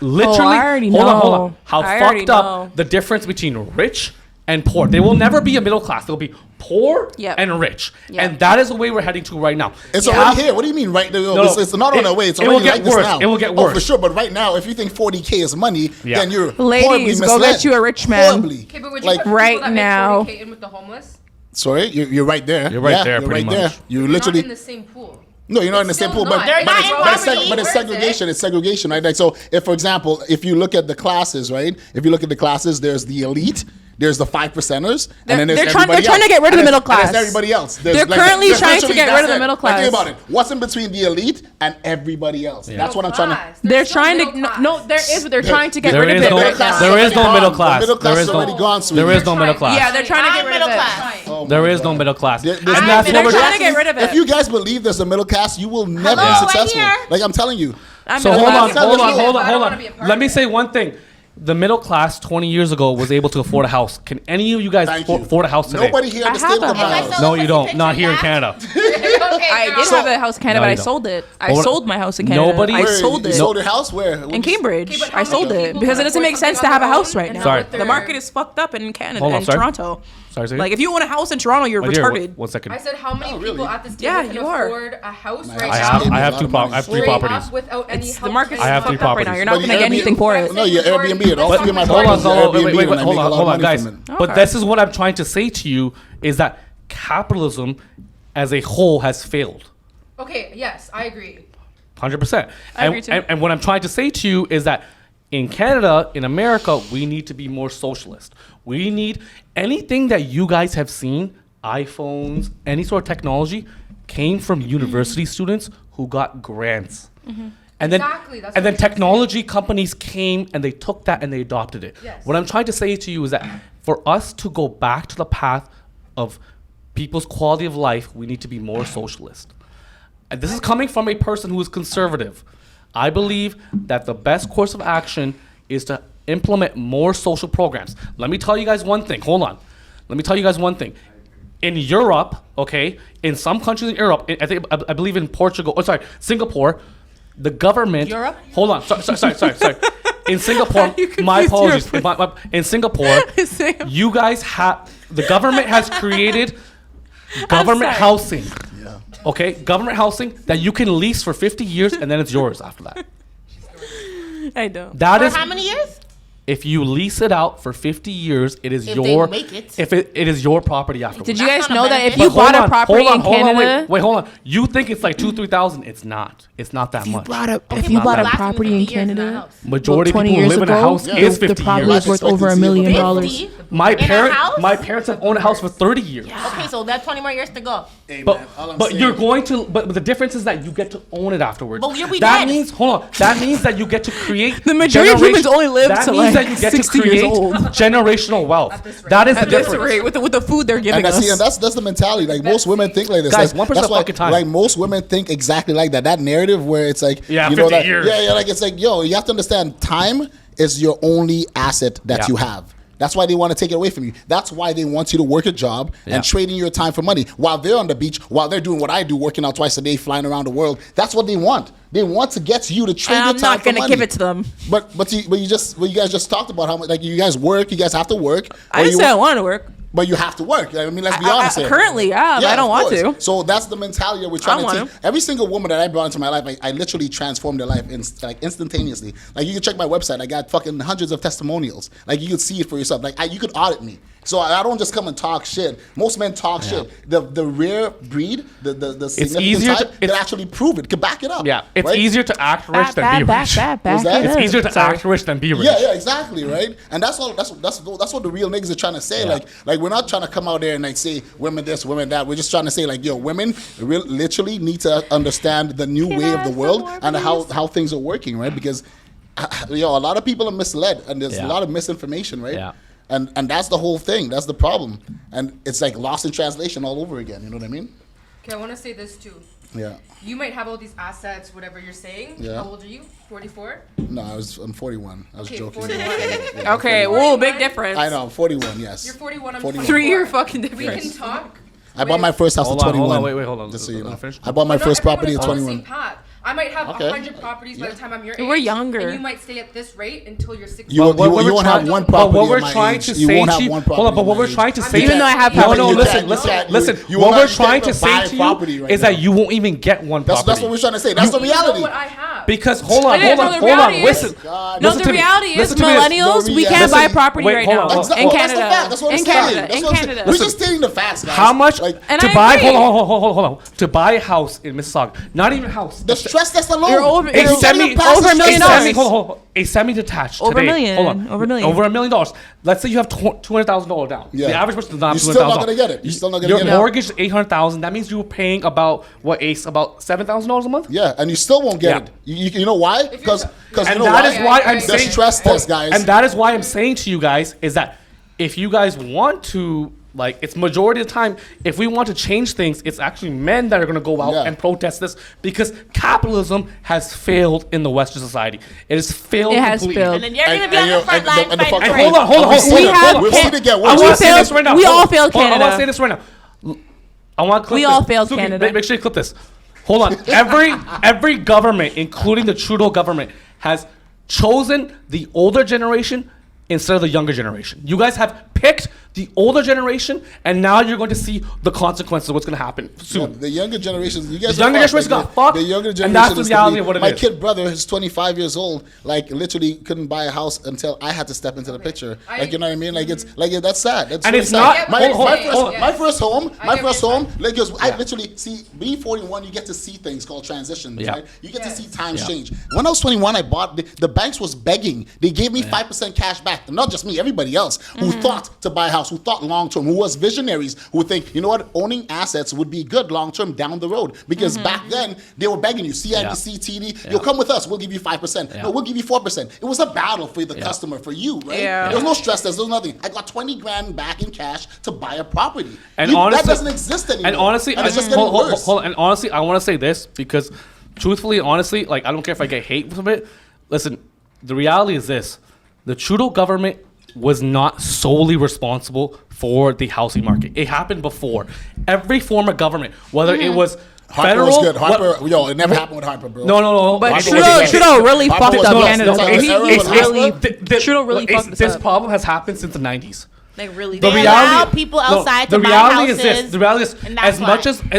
literally
already
hold
know.
on, how
I already
fucked up
know.
the difference between rich and poor. They will never be a middle class. They'll be poor
Yep.
and rich.
Yep.
And that is the way we're heading to right now.
It's
Cap-
already here. What do you mean right now?
No,
It's not on the way. It's
it will
already
get
like this
worse.
now.
It will get
Oh, for
worse.
sure. But right now, if you think 40K is money,
Yeah.
then you're horribly
Ladies, go
misled.
get you a rich man.
Horribly.
Okay, but would you
Like,
put people
right
that
now.
make 40K in with the homeless?
sorry, you're right there.
You're right
Yeah,
there,
You're
pretty
right there.
much.
You
Not in
literally.
the same pool.
No, you're not in the
It's
same
still
pool, but
not. They're not in poverty.
but it's segregation. It's segregation, right? Like so, if for example, if you look at the classes, right? If you look at the classes, there's the elite, there's the 5%ers, and then there's
They're trying-
everybody
they're trying to
else.
get rid of the
And
middle
there's- and
class.
there's everybody else.
They're currently trying to
literally-
get rid
that's
of the
it.
middle
Like, think
class.
about it. What's in between the elite and everybody else? That's what I'm trying to.
They're trying to. No, there is, but they're trying to get
There
rid
is
of it
no-
right now.
there is no middle
The
class.
middle class
There
is
is
already
no-
gone, sweetie.
there is no middle class.
Yeah, they're trying to
I'm
get rid
middle
of it.
class.
Oh my
There is
God.
no middle class.
There's
And that's
They're
what we're
trying to get rid of it.
If you guys believe there's a middle class, you will never
Hello,
be
right
successful.
here.
Like I'm telling you.
I'm
So
middle
hold on,
class.
hold on,
Tell us
hold
I
on,
don't
hold
wanna
on.
be a part
Let
of
me
it.
say one thing. The middle class 20 years ago was able to afford a house. Can any of you guys
Thank you.
afford a house today?
Nobody here
I
at the
have
table
a
can buy a
house.
house.
No, you don't. Not here in
Picture
Canada.
I did have a house in Canada,
No,
but I
you don't.
sold it. I
Hold on.
sold my house in Canada.
Nobody-
I
Where,
sold
You
it.
sold your house where?
In Cambridge.
Okay, but
I
how
sold
many
it
people
because it
can
doesn't
afford
make sense to
something
have a
on their
house
own
right
and
now.
Sorry.
have
The
their-
market is fucked up in Canada
Hold on,
and
sorry.
Toronto.
Sorry, say
Like if you own a house in Toronto, you're
again. Here,
retarded.
one second.
I said, how many
Oh, really?
people at this table
Yeah,
can
you are.
afford a house right
I
I
now?
have
Airbnb,
I
a
have
lot
two
of money.
I have three
Straight
properties.
up without any
It's, the
help
market is
right
I have
now.
three
fucked up right now.
properties.
You're not
But
going to
the
get
Airbnb
anything for it.
No, your Airbnb. It also be my
Hold on,
partner's
hold on,
Airbnb
wait,
and I
hold
make a
on,
lot
hold
of
on,
money
guys.
from it.
But
Okay.
this is what I'm trying to say to you is that capitalism as a whole has failed.
Okay, yes, I agree.
100%.
I agree too.
And what I'm trying to say to you is that in Canada, in America, we need to be more socialist. We need anything that you guys have seen, iPhones, any sort of technology, came from university students who got grants. And then,
Exactly, that's
and
what
then
I'm saying.
technology companies came and they took that and they adopted it.
Yes.
What I'm trying to say to you is that for us to go back to the path of people's quality of life, we need to be more socialist. And this is coming from a person who is conservative. I believe that the best course of action is to implement more social programs. Let me tell you guys one thing. Hold on. Let me tell you guys one thing. In Europe, okay, in some countries in Europe, I believe in Portugal, Singapore, the government.
Europe?
Hold on. Sorry. In Singapore,
You confused
my apologies.
Europe.
In Singapore,
Singapore.
you guys have, the government has created government
sorry.
housing.
Yeah.
Okay, government housing that you can lease for 50 years and then it's yours after that.
I don't.
That
For
is
how many years?
If you lease it out for 50 years, it is
If
your
they make it.
if it is your property afterwards.
Did you
That's
guys
not a
know that if
benefit.
you
But
bought
hold
a
on,
property
hold on,
in
hold on,
Canada,
wait, hold on. You think it's like 2,000-3,000? It's not. It's not that much.
if you
not
bought
that
a
much.
property in
Lasting 50 years in that
Canada,
house.
Majority of
20
people who
years
live in a
ago,
house is 50
the property
years.
was worth over $1 million.
50?
My
In a house?
my parents have owned a house for 30 years.
Okay, so that's 20 more years to go.
Hey,
But
man, all I'm
but
saying-
you're going to but the difference is that you get to own it afterwards.
But you'll be
that
dead.
means hold on. That means that you get to create
The majority of humans only live
that
to,
means
like,
that you get
60
to
years
create
old.
generational wealth.
At this rate.
That is the
at this
difference.
rate, with the food they're giving
And
us.
that's the mentality. Like most women think like this.
Guys,
like,
1%
that's
of
why,
fucking time.
like most women think exactly like that. That narrative where it's like,
Yeah,
you know
50
that,
years.
yeah, like it's like, yo, you have to understand, time is your only asset that
Yeah.
you have. That's why they want to take it away from you. That's why they want you to work a job
Yeah.
and trading your time for money while they're on the beach, while they're doing what I do, working out twice a day, flying around the world. That's what they want. They want to get you to trade
and
your
I'm
time
not
for
gonna
money.
give it to them.
But you guys just talked about how much like you guys work. You guys have to work.
I
or
didn't
you
say I
work-
want to work.
But you have to work. I mean, let's be honest here.
Currently, yeah, I don't
of
want
course.
to.
So that's the mentality that we're trying
I
to
want
teach. Every single woman that I brought into my life, I literally transformed their life instantaneously. Like you can check my website. I got fucking hundreds of testimonials. Like you could see it for yourself. Like you could audit me. So I don't just come and talk shit. Most men talk shit. The rare breed, the significant
easier to-
type, can actually prove it. Can back it up.
Yeah, it's
right?
easier to act rich than be rich.
What's that?
It's easier to act rich than be rich.
Yeah, exactly, right? And that's all. That's what the real niggas are trying to say.
Yeah.
Like we're not trying to come out there and like say women this, women that. We're just trying to say like, yo, women literally need to understand the new way of the world and how things are working, right? Because a lot of people are misled and there's a lot of misinformation, right?
Yeah.
And that's the whole thing. That's the problem. And it's like lost in translation all over again. You know what I mean?
Okay, I want to say this too.
Yeah.
You might have all these assets, whatever you're saying.
Yeah.
How old are you? 44?
No, I'm 41. I was
Okay,
joking.
41.
Yeah,
Okay, whoa, big difference.
I know. I'm 41. Yes.
You're 41. I'm
41.
24.
3-year fucking
We
difference.
can talk.
I bought my first house
Hold
at
on,
21.
wait, hold on.
Just so you know.
Finish.
I bought my
But
first
not
property at
everyone is on the
21.
same path. I might have
Okay.
100 properties by the time I'm your age.
We're younger.
And you might stay at this rate until you're 60.
You
But what
won't
we're
have
trying-
one
but
property
what we're
at my
trying
age.
to
You
say
won't
to
have
you,
one
hold on,
property
but
at
what
my
we're
age.
trying to
I'm
say,
Even though I have
no,
property,
no,
you
listen,
can't-
listen,
you can't-
listen.
you
What
will
we're
not
trying
get
to
to buy
say to
property
you
right
is that
now.
you won't even get one
That's
property.
what we're trying to say. That's the
You know
reality.
what I have.
Because hold on,
But no, the reality is-
listen.
No,
listen
the
to me.
reality is
Listen to me.
millennials,
No,
we
yeah.
can't buy
Listen,
property
wait,
right
hold
now.
on, hold on.
Exactly.
In
Well, that's the
Canada.
fact. That's what I'm
In
saying.
Canada.
That's
In
what I'm saying.
Canada.
We're just stating the facts, guys.
How much
Like
And
to
I
buy?
agree.
Hold on. To buy a house in Mississauga, not even a house.
the stress test alone.
You're over-
A
you're
semi,
over $1 million.
Hold on. A semi-detached
Over a
today.
million.
Hold on.
Over a million.
Over $1 million. Let's say you have $200,000 down.
Yeah.
The average person does not have
You're still not
$200,000.
gonna get it. You're still not gonna
Your
get it.
mortgage is $800,000. That means you're paying about what, Ace? About $7,000 a month.
Yeah, and you still won't get
Yeah.
it. You know why?
you're-
Because
And
you know
that
why?
is why I'm
The
saying
stress test, guys.
And that is why I'm saying to you guys is that if you guys want to, like, it's majority of the time, if we want to change things, it's actually men that are going to go out
Yeah.
and protest this because capitalism has failed in the Western society. It has failed.
It has
completely.
failed.
And then you're going to be on the front line
and the
fighting
fucking-
for
Hold
it.
on, hold on,
We've
hold on.
seen it.
have-
We've seen it get
I
worse.
want to say
failed-
this right now.
we
Hold
all
on.
failed
Hold on, I want
Canada.
to say this right now. I want to clip
We
this.
all failed
Suki,
Canada.
Make sure you clip this. Hold on. Every government, including the Trudeau government, has chosen the older generation instead of the younger generation. You guys have picked the older generation, and now you're going to see the consequences of what's going to happen soon.
The younger generations, you guys.
The younger
are fucked.
generation got
the,
fucked,
The younger
and
generation.
that's the
is gonna
reality
be-
of what it
my
is.
kid brother is 25 years old. Like literally couldn't buy a house until I had to step into the picture. Like you know what I mean? Like it's like that's sad. That's
And
really
it's
sad.
not-
My,
hold on,
my, first,
hold
on.
my first home.
I
My
get
first
what you're
home. Like 'cause I literally see being 41. You get to see things called transitions.
Yeah.
Right? You get to
Yes.
see times
Yeah.
change. When I was 21, I bought. The banks was begging. They gave me 5% cash back. Not just me. Everybody else who thought to buy a house, who thought long term, who was visionaries, who would think, you know what, owning assets would be good long term down the road. Because back then they were begging you, CIBC, TD, you'll come with us, we'll give you 5%.
Yeah.
No, we'll give you 4%. It was a battle for the customer, for you, right?
Yeah.
There was no stress test, there was nothing. I got 20 grand back in cash to buy a property.
And
that
honestly,
doesn't exist anymore.
And honestly,
and it's just
hold-
getting
hold-
worse.
hold on. And honestly, I want to say this because, truthfully, honestly, like I don't care if I get hate from it. Listen, the reality is this: the Trudeau government was not solely responsible for the housing market. It happened before. Every form of government, whether it was
Harper
federal,
was good.
what-
Harper, yo, it never happened with Harper, bro.
no.
But
Harper
Trudeau,
was-
Trudeau really
Harper
fucked
was
up
nuts.
Canada.
That's how
He
everyone was
really,
Harper.
Trudeau really fucked us
this
up.
problem has happened since the 90s.
Like really.
The
They
reality,
allow people outside to
the
buy
reality is this.
houses,
The reality is
and that's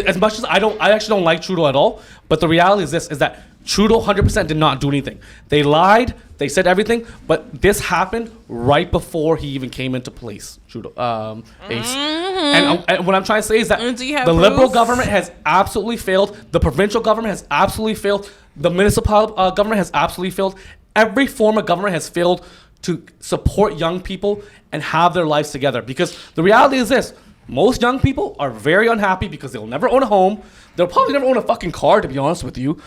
as much as I actually don't like Trudeau at all. But the reality is this: is that Trudeau 100% did not do anything. They lied. They said everything, but this happened right before he even came into place. Trudeau, Ace. And what I'm trying to say is that
Do you have
the Liberal
proof?
government has absolutely failed. The provincial government has absolutely failed. The municipal government has absolutely failed. Every form of government has failed to support young people and have their lives together. Because the reality is this: most young people are very unhappy because they'll never own a home. They'll probably never own a fucking car, to be honest with you.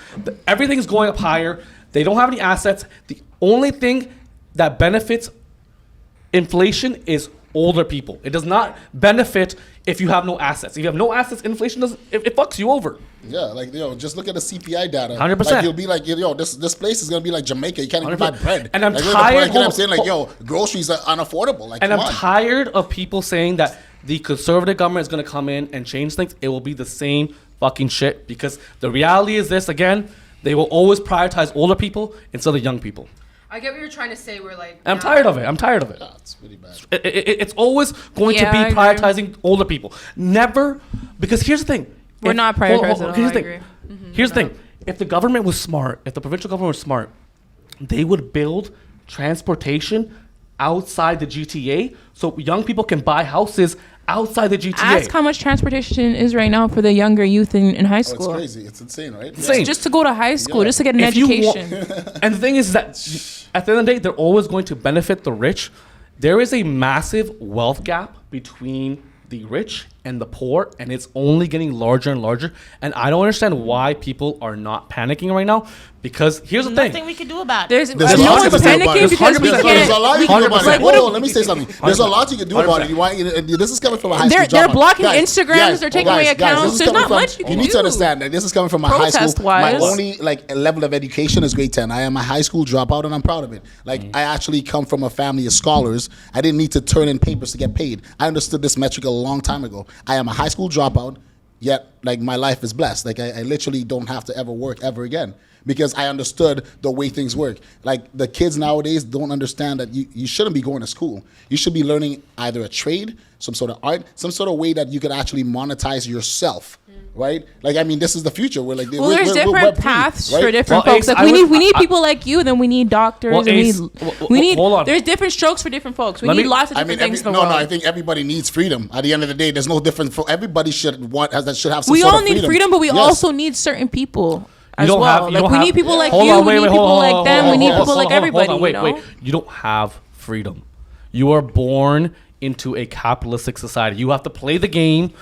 Everything's going up higher. They don't have any assets. The only thing that benefits inflation is older people. It does not benefit if you have no assets. If you have no assets, inflation doesn't. It fucks you over.
Yeah, like, just look at the CPI data.
100%.
Like, you'll be like, this place is gonna be like Jamaica. You can't even buy
100%.
bread.
And I'm
like,
tired-
You know what I'm saying? Like, groceries are unaffordable. Like,
And
come
I'm
on.
tired of people saying that the conservative government is going to come in and change things. It will be the same fucking shit, because the reality is this, again, they will always prioritize older people instead of young people.
I get what you're trying to say. We're like,
And I'm tired of it.
Yeah, it's really bad.
It's always going
Yeah,
to
I
be
agree.
prioritizing older people. Never, because here's the thing.
We're not prioritizing at all,
Here's the
I
thing.
agree.
Here's the thing. If the government was smart, if the provincial government was smart, they would build transportation outside the GTA so young people can buy houses outside the GTA.
Ask how much transportation is right now for the younger youth in high
Oh, it's
school.
crazy. It's insane, right?
Insane.
Just to go to high school,
Yeah.
just to get an
If you wa-
education.
And the thing is that at the end of the day, they're always going to benefit the rich. There is a massive wealth gap between the rich and the poor, and it's only getting larger and larger. And I don't understand why people are not panicking right now, because here's the
Nothing
thing.
we can do about it.
There's
There's
no
lots
one's
you can do about
panicking
it.
because we
There's
There's a lot you can do about
100%.
it. Hold on, let me say something. There's a lot you can do about it.
100%.
You want, this is coming from a high school
They're
dropout.
blocking Instagrams, they're taking away
this
accounts.
is
There's
coming
not
from-
much you can
need
do.
to understand that this is coming from a high school. My
Protest-wise.
only level of education is grade 10. I am a high school dropout, and I'm proud of it. I actually come from a family of scholars. I didn't need to turn in papers to get paid. I understood this metric a long time ago. I am a high school dropout, yet my life is blessed. I literally don't have to ever work ever again, because I understood the way things work. The kids nowadays don't understand that you shouldn't be going to school. You should be learning either a trade, some sort of art, some sort of way that you could actually monetize yourself, right? This is the future.
Well, there's different paths for different
Well,
folks.
Ace,
We need people like you, then we need doctors,
Well,
and
Ace,
we need.
hold on.
There's different strokes for different folks. We
Let
need
me-
lots of different things in the
no,
world.
I think everybody needs freedom. At the end of the day, there's no difference. Everybody should have some
We
sort
all
of
need freedom, but we
Yes.
also need certain people as
don't
well.
have- you don't
we
have-
need people like
Hold
you.
on,
We
wait,
need
wait,
people
hold on,
like them. We need people like everybody.
Wait,
you know?
wait. You don't have freedom. You are born into a capitalistic society. You have to play the game,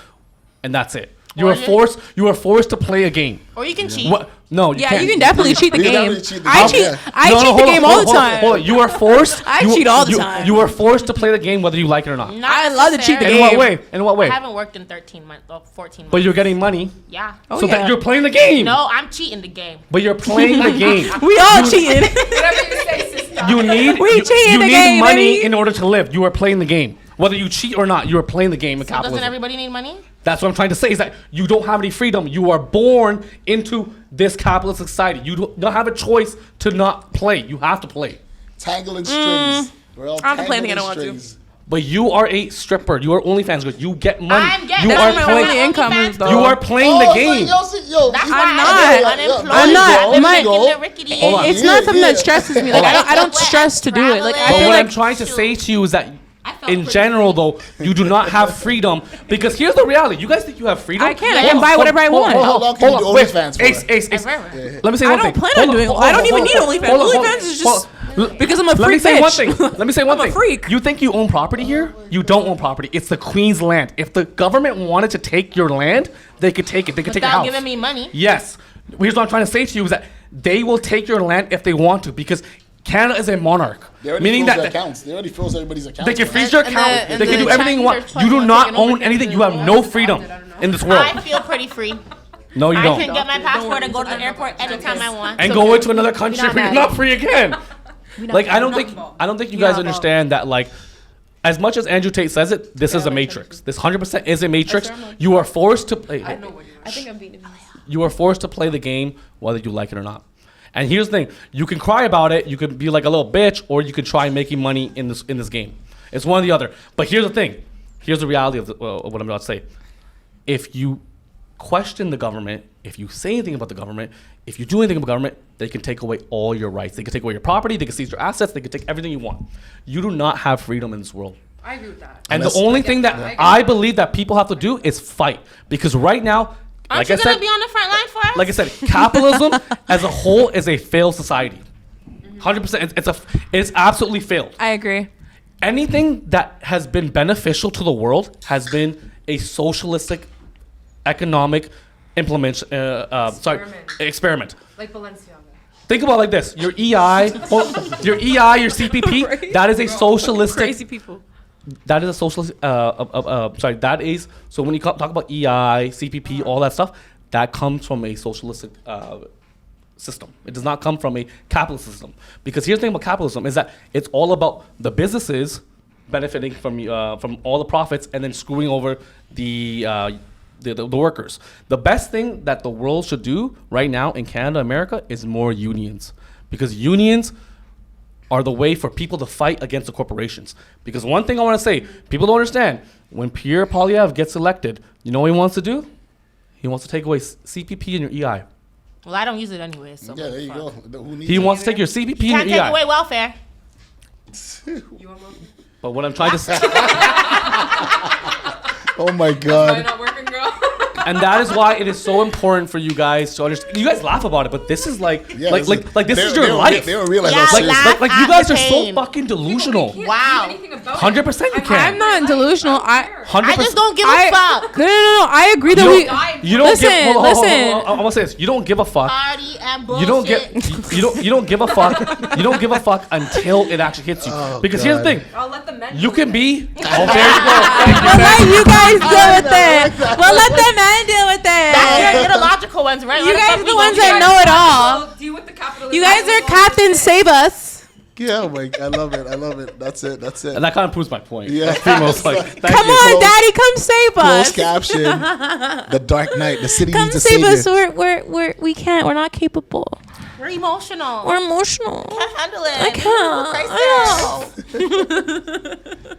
and that's it. You
Or
are forced. You are forced to play a game.
Or you can cheat.
What? No, you
Yeah,
can't.
you can definitely cheat the
You can
game.
definitely cheat the
I
game,
cheat.
yeah.
I
No,
cheat
hold
the
on,
game
hold
all
on,
the
hold on,
time.
hold on. You are forced.
I
you-
cheat all the
you-
time.
You are forced to play the game whether you like it or not.
Not
I love to cheat the
In
game.
what way? In what
I
way?
haven't worked in 13 months or 14 months.
But you're getting money,
yeah.
Oh,
so
yeah.
that you're playing the game.
No, I'm cheating the game.
But you're playing the game.
We all cheating.
whatever you say, sister.
You need.
We
you,
cheating
you
the
need
game,
money
baby.
in order to live. You are playing the game. Whether you cheat or not, you are playing the game in
So doesn't
capitalism.
everybody need money?
That's what I'm trying to say, is that you don't have any freedom. You are born into this capitalist society. You don't have a choice to not play. You have to play.
Tangling strings. We're all
I have to play anything I
tangling
don't want to.
strings.
But you are a stripper. You are OnlyFans girl. You get money.
I'm getting.
You
That's
are
my only
playing.
income is, though.
You are playing the game.
That's why
I'm
I'm
not.
unemployed.
I'm not.
I'm
My-
making the rickety.
Hold on.
It's
Yeah,
not something
yeah.
that stresses me. Like I don't stress to do it. Like I
But
feel
what
like
I'm trying to say to you is that
I felt
in
pretty
general, though, you do not have freedom, because here's the reality. You guys think you have freedom?
I can. I can buy whatever I want.
How long can you do
Wait,
OnlyFans for?
Ace.
Forever.
Let me say
I
one
don't
thing.
plan
Hold
on doing.
hold
I don't
hold
even
hold
need
hold
OnlyFans.
hold on, hold
OnlyFans
on.
is just
Hold-
because I'm a
Let me
freak
say one
bitch.
thing. Let me say one
I'm a
thing.
freak.
You think you own property here? You don't own property. It's the Queen's land. If the government wanted to take your land, they could take it. They could take your
Without
house.
giving me money.
Yes. Here's what I'm trying to say to you is that they will take your land if they want to, because Canada is a monarch.
They already
Meaning
froze their
that
accounts. They already froze everybody's accounts.
they can
man.
freeze your
And
account.
the-
They can
and
do
the
everything you want.
Chinese
You do
are
not
taking over
own anything.
the
You have
world.
no freedom in this world.
I feel pretty free.
No, you
I
don't.
can get my passport and go to the airport anytime I want.
And go into another country
not
where you're
mad.
not free again. Like I don't think you guys understand that, like, as much as Andrew Tate says it, this is a matrix. This 100% is a matrix. You are forced to play.
I think I'm being.
You are forced to play the game whether you like it or not. And here's the thing: you can cry about it, you can be like a little bitch, or you can try making money in this game. It's one or the other. But here's the thing: here's the reality of what I'm about to say. If you question the government, if you say anything about the government, if you do anything about government, they can take away all your rights. They can take away your property. They can seize your assets. They can take everything you want. You do not have freedom in this world.
I agree with that.
And
Unless-
the only thing that
Yeah.
I believe that people have to do is fight. Because right now,
Aren't
like
you
I
gonna
said,
be on the front line for us?
like I said, capitalism as a whole is a failed society. 100%. It's absolutely failed.
I agree.
Anything that has been beneficial to the world has been a socialistic economic experiment.
Like Balenciaga.
Think about it like this: your EI, your CPP, that is a socialistic.
Crazy people.
That is a socialist. That is so. When you talk about EI, CPP, all that stuff, that comes from a socialistic system. It does not come from a capitalist system. Because here's the thing about capitalism is that it's all about the businesses benefiting from all the profits and then screwing over the workers. The best thing that the world should do right now in Canada, America, is more unions. Because unions are the way for people to fight against the corporations. Because one thing I want to say, people don't understand, when Pierre Poilievre gets elected, you know what he wants to do? He wants to take away CPP and your EI.
Well, I don't use it anyway. So
Yeah, there you
fuck.
go. Who needs
He
it?
wants to take your CPP
Can't
and your
take
EI.
away welfare.
You want more?
But what I'm trying to say,
Oh my
Why
God.
not working, girl?
and that is why it is so important for you guys to understand. You guys laugh about it, but this is like this is your life.
They don't realize
Yeah,
how serious.
laugh
Like you
at
guys
the
are so
pain.
fucking delusional.
Wow.
100% you can.
I'm not delusional. I
100%.
I just don't give a
I
fuck.
no. I agree that
You
we.
don't- You don't
Listen,
give. Hold on,
listen.
I'm gonna say this. You don't give a fuck.
Party and bullshit.
You don't get. You don't give a fuck. You don't give a fuck until it actually hits you. Because here's the
God.
thing.
I'll let the men.
You
do
can
it.
be. Oh, there you go. Thank you,
We'll
man.
let you guys deal with it. We'll let the men deal with it.
You're the logical ones, right?
You
Why the
guys
fuck
are
we
the ones
gonna
that
do
know it all.
Well, deal with the capitalism.
You guys are
Capitalism.
Captain Save Us.
Yeah, oh my, I love it. I love it. That's it. That's it.
And that kind of proves my point.
Yeah.
That's pretty much like, thank
Come
you.
on,
Close-
Daddy, come save
Closed
us.
caption. The Dark Knight. The city
Come
needs a
save us.
savior.
We can't. We're not capable.
We're emotional.
We're emotional.
Can't handle it.
I can't.
Crisis.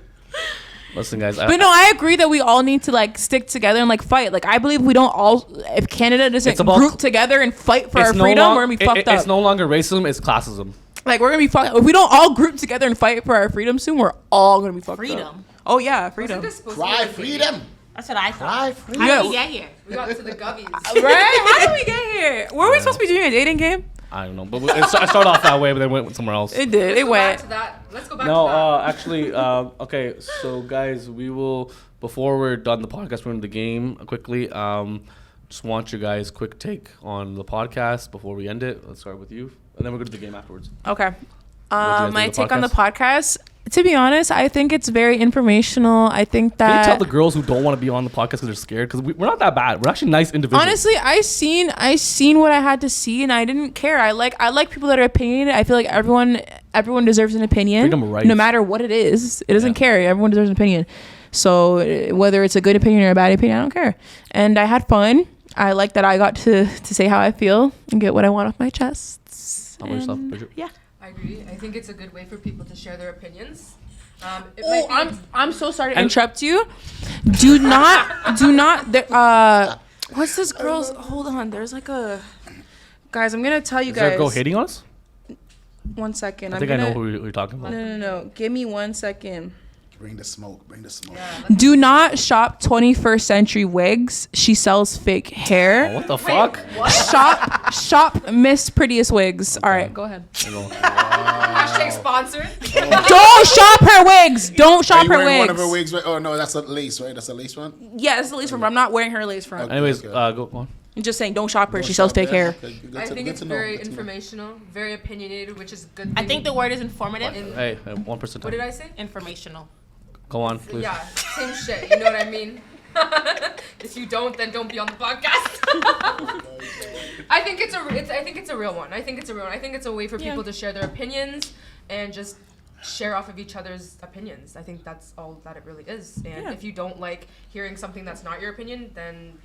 Listen, guys.
But no, I agree that we all need to like stick together and like fight. Like I believe we don't all. If Canada doesn't
It's about-
group together and fight for our
it's no
freedom,
long-
we're gonna be fucked up.
It's no longer racism. It's classism.
Like we're gonna be fucked. If we don't all group together and fight for our freedom soon, we're all gonna be fucked up.
Freedom.
Oh yeah,
Wasn't
freedom.
this supposed to
Cry
be like a
freedom.
That's what I thought.
Cry freedom.
How
Yeah.
did we get here?
We got to the gubbies.
Right? How did we get here? Were we supposed to be doing a dating game?
I don't know, but I started off that way, but then went somewhere else.
It did. It
Let's go back
went.
to that. Let's go back
No,
to that.
actually, okay. So, guys, we will before we're done the podcast, we're in the game quickly. Just want your guys' quick take on the podcast before we end it. Let's start with you, and then we'll go to the game afterwards.
Okay.
you guys think
My
of the
take on the podcast. To be honest, I think it's very informational. I think
Can you tell the
that
girls who don't want to be on the podcast because they're scared? Because we're not that bad. We're actually nice individuals.
honestly, I seen what I had to see, and I didn't care. I like people that are opinionated. I feel like everyone deserves an opinion,
Freedom of rights.
no matter what it is. It doesn't
Yeah.
care. Everyone deserves an opinion. So whether it's a good opinion or a bad opinion, I don't care. And I had fun. I like that I got to say how I feel and get what I want off my chest.
How about yourself,
And
Bridget?
yeah.
I agree. I think it's a good way for people to share their opinions. It
Oh,
might be-
I'm so sorry to
And-
interrupt you. Do not. What's this girl's? Hold on. There's like a. Guys, I'm gonna tell you
Is there a
guys.
girl hating on us?
1 second.
I think I know who you're talking about.
No. Give me 1 second.
Bring the smoke. Bring the smoke.
Yeah, let's-
Do not shop 21st century wigs. She sells fake
Oh,
hair.
what the fuck?
what?
Shop Miss Prettiest Wigs. All right, go ahead.
Hashtag sponsored.
Don't shop her wigs. Don't
Are
shop
you
her
wearing one
wigs.
of her wigs? Right? Oh no, that's a lace, right? That's a lace one.
Yeah, it's the lace front. But I'm not wearing her lace front.
Anyways,
Okay.
go on.
I'm just saying, don't shop her.
Don't
She sells
shop
fake
there.
hair.
Okay, good
I
to-
think
good
it's
to know,
very
good to know.
informational, very opinionated, which is a good thing.
I think the word is informative.
In-
Hey, 1%.
What did I say?
Informational.
Go on, please.
Yeah, same shit. You know what I mean? If you don't, then don't be on the podcast. I think it's a real one. I think it's a way for people to share their opinions and just share off of each other's opinions. I think that's all that it really is. And if you don't like hearing something that's not your opinion, then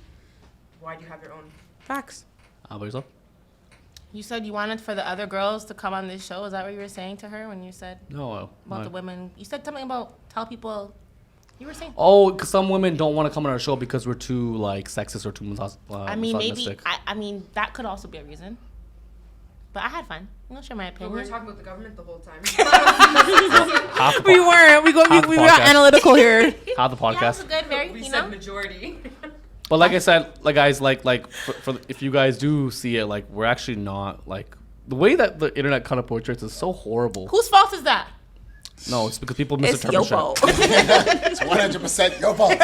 why do you have your own?
Facts.
How about yourself?
You said you wanted for the other girls to come on this show. Is that what you were saying to her when you said
No.
about the women? You said something about tell people You were saying.
Oh, because some women don't want to come on our show because we're too like sexist or too
I mean, maybe.
misogynistic.
I mean, that could also be a reason. But I had fun. I'm gonna share my
But
opinion.
we were talking about the government the whole time.
Half the
We weren't. We got
podcast.
analytical here.
Half the
Yeah, it was
podcast.
a good, very,
we
you
said
know.
majority.
But like I said, like guys, like for if you guys do see it, like we're actually not like the way that the internet kind of portrays is so horrible.
Whose fault is that?
No, it's because people
It's
misinterpret shit.
Yopo.
It's 100% your fault.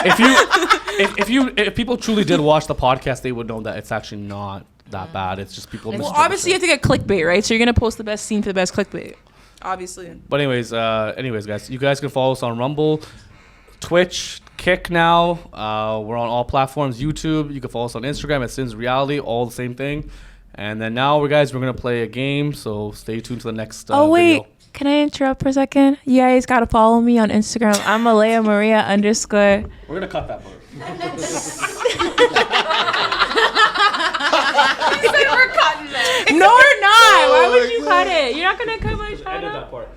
If people truly did watch the podcast, they would know that it's actually not that bad. It's just people.
Well,
misinterpret
obviously you
shit.
have to get clickbait, right? So you're gonna post the best scene for the best clickbait. Obviously.
But anyways, guys, you guys can follow us on Rumble, Twitch, Kick now. We're on all platforms. YouTube. You can follow us on Instagram at Sins Reality. All the same thing. And then now, we're gonna play a game. So stay tuned to the next.
Oh wait,
video.
can I interrupt for a second? You guys gotta follow me on Instagram. I'm Alea Maria _
We're gonna cut that part.
We're cutting that.
No, we're not. Why would you cut it? You're not gonna cut my shout
Edit
out.
that part.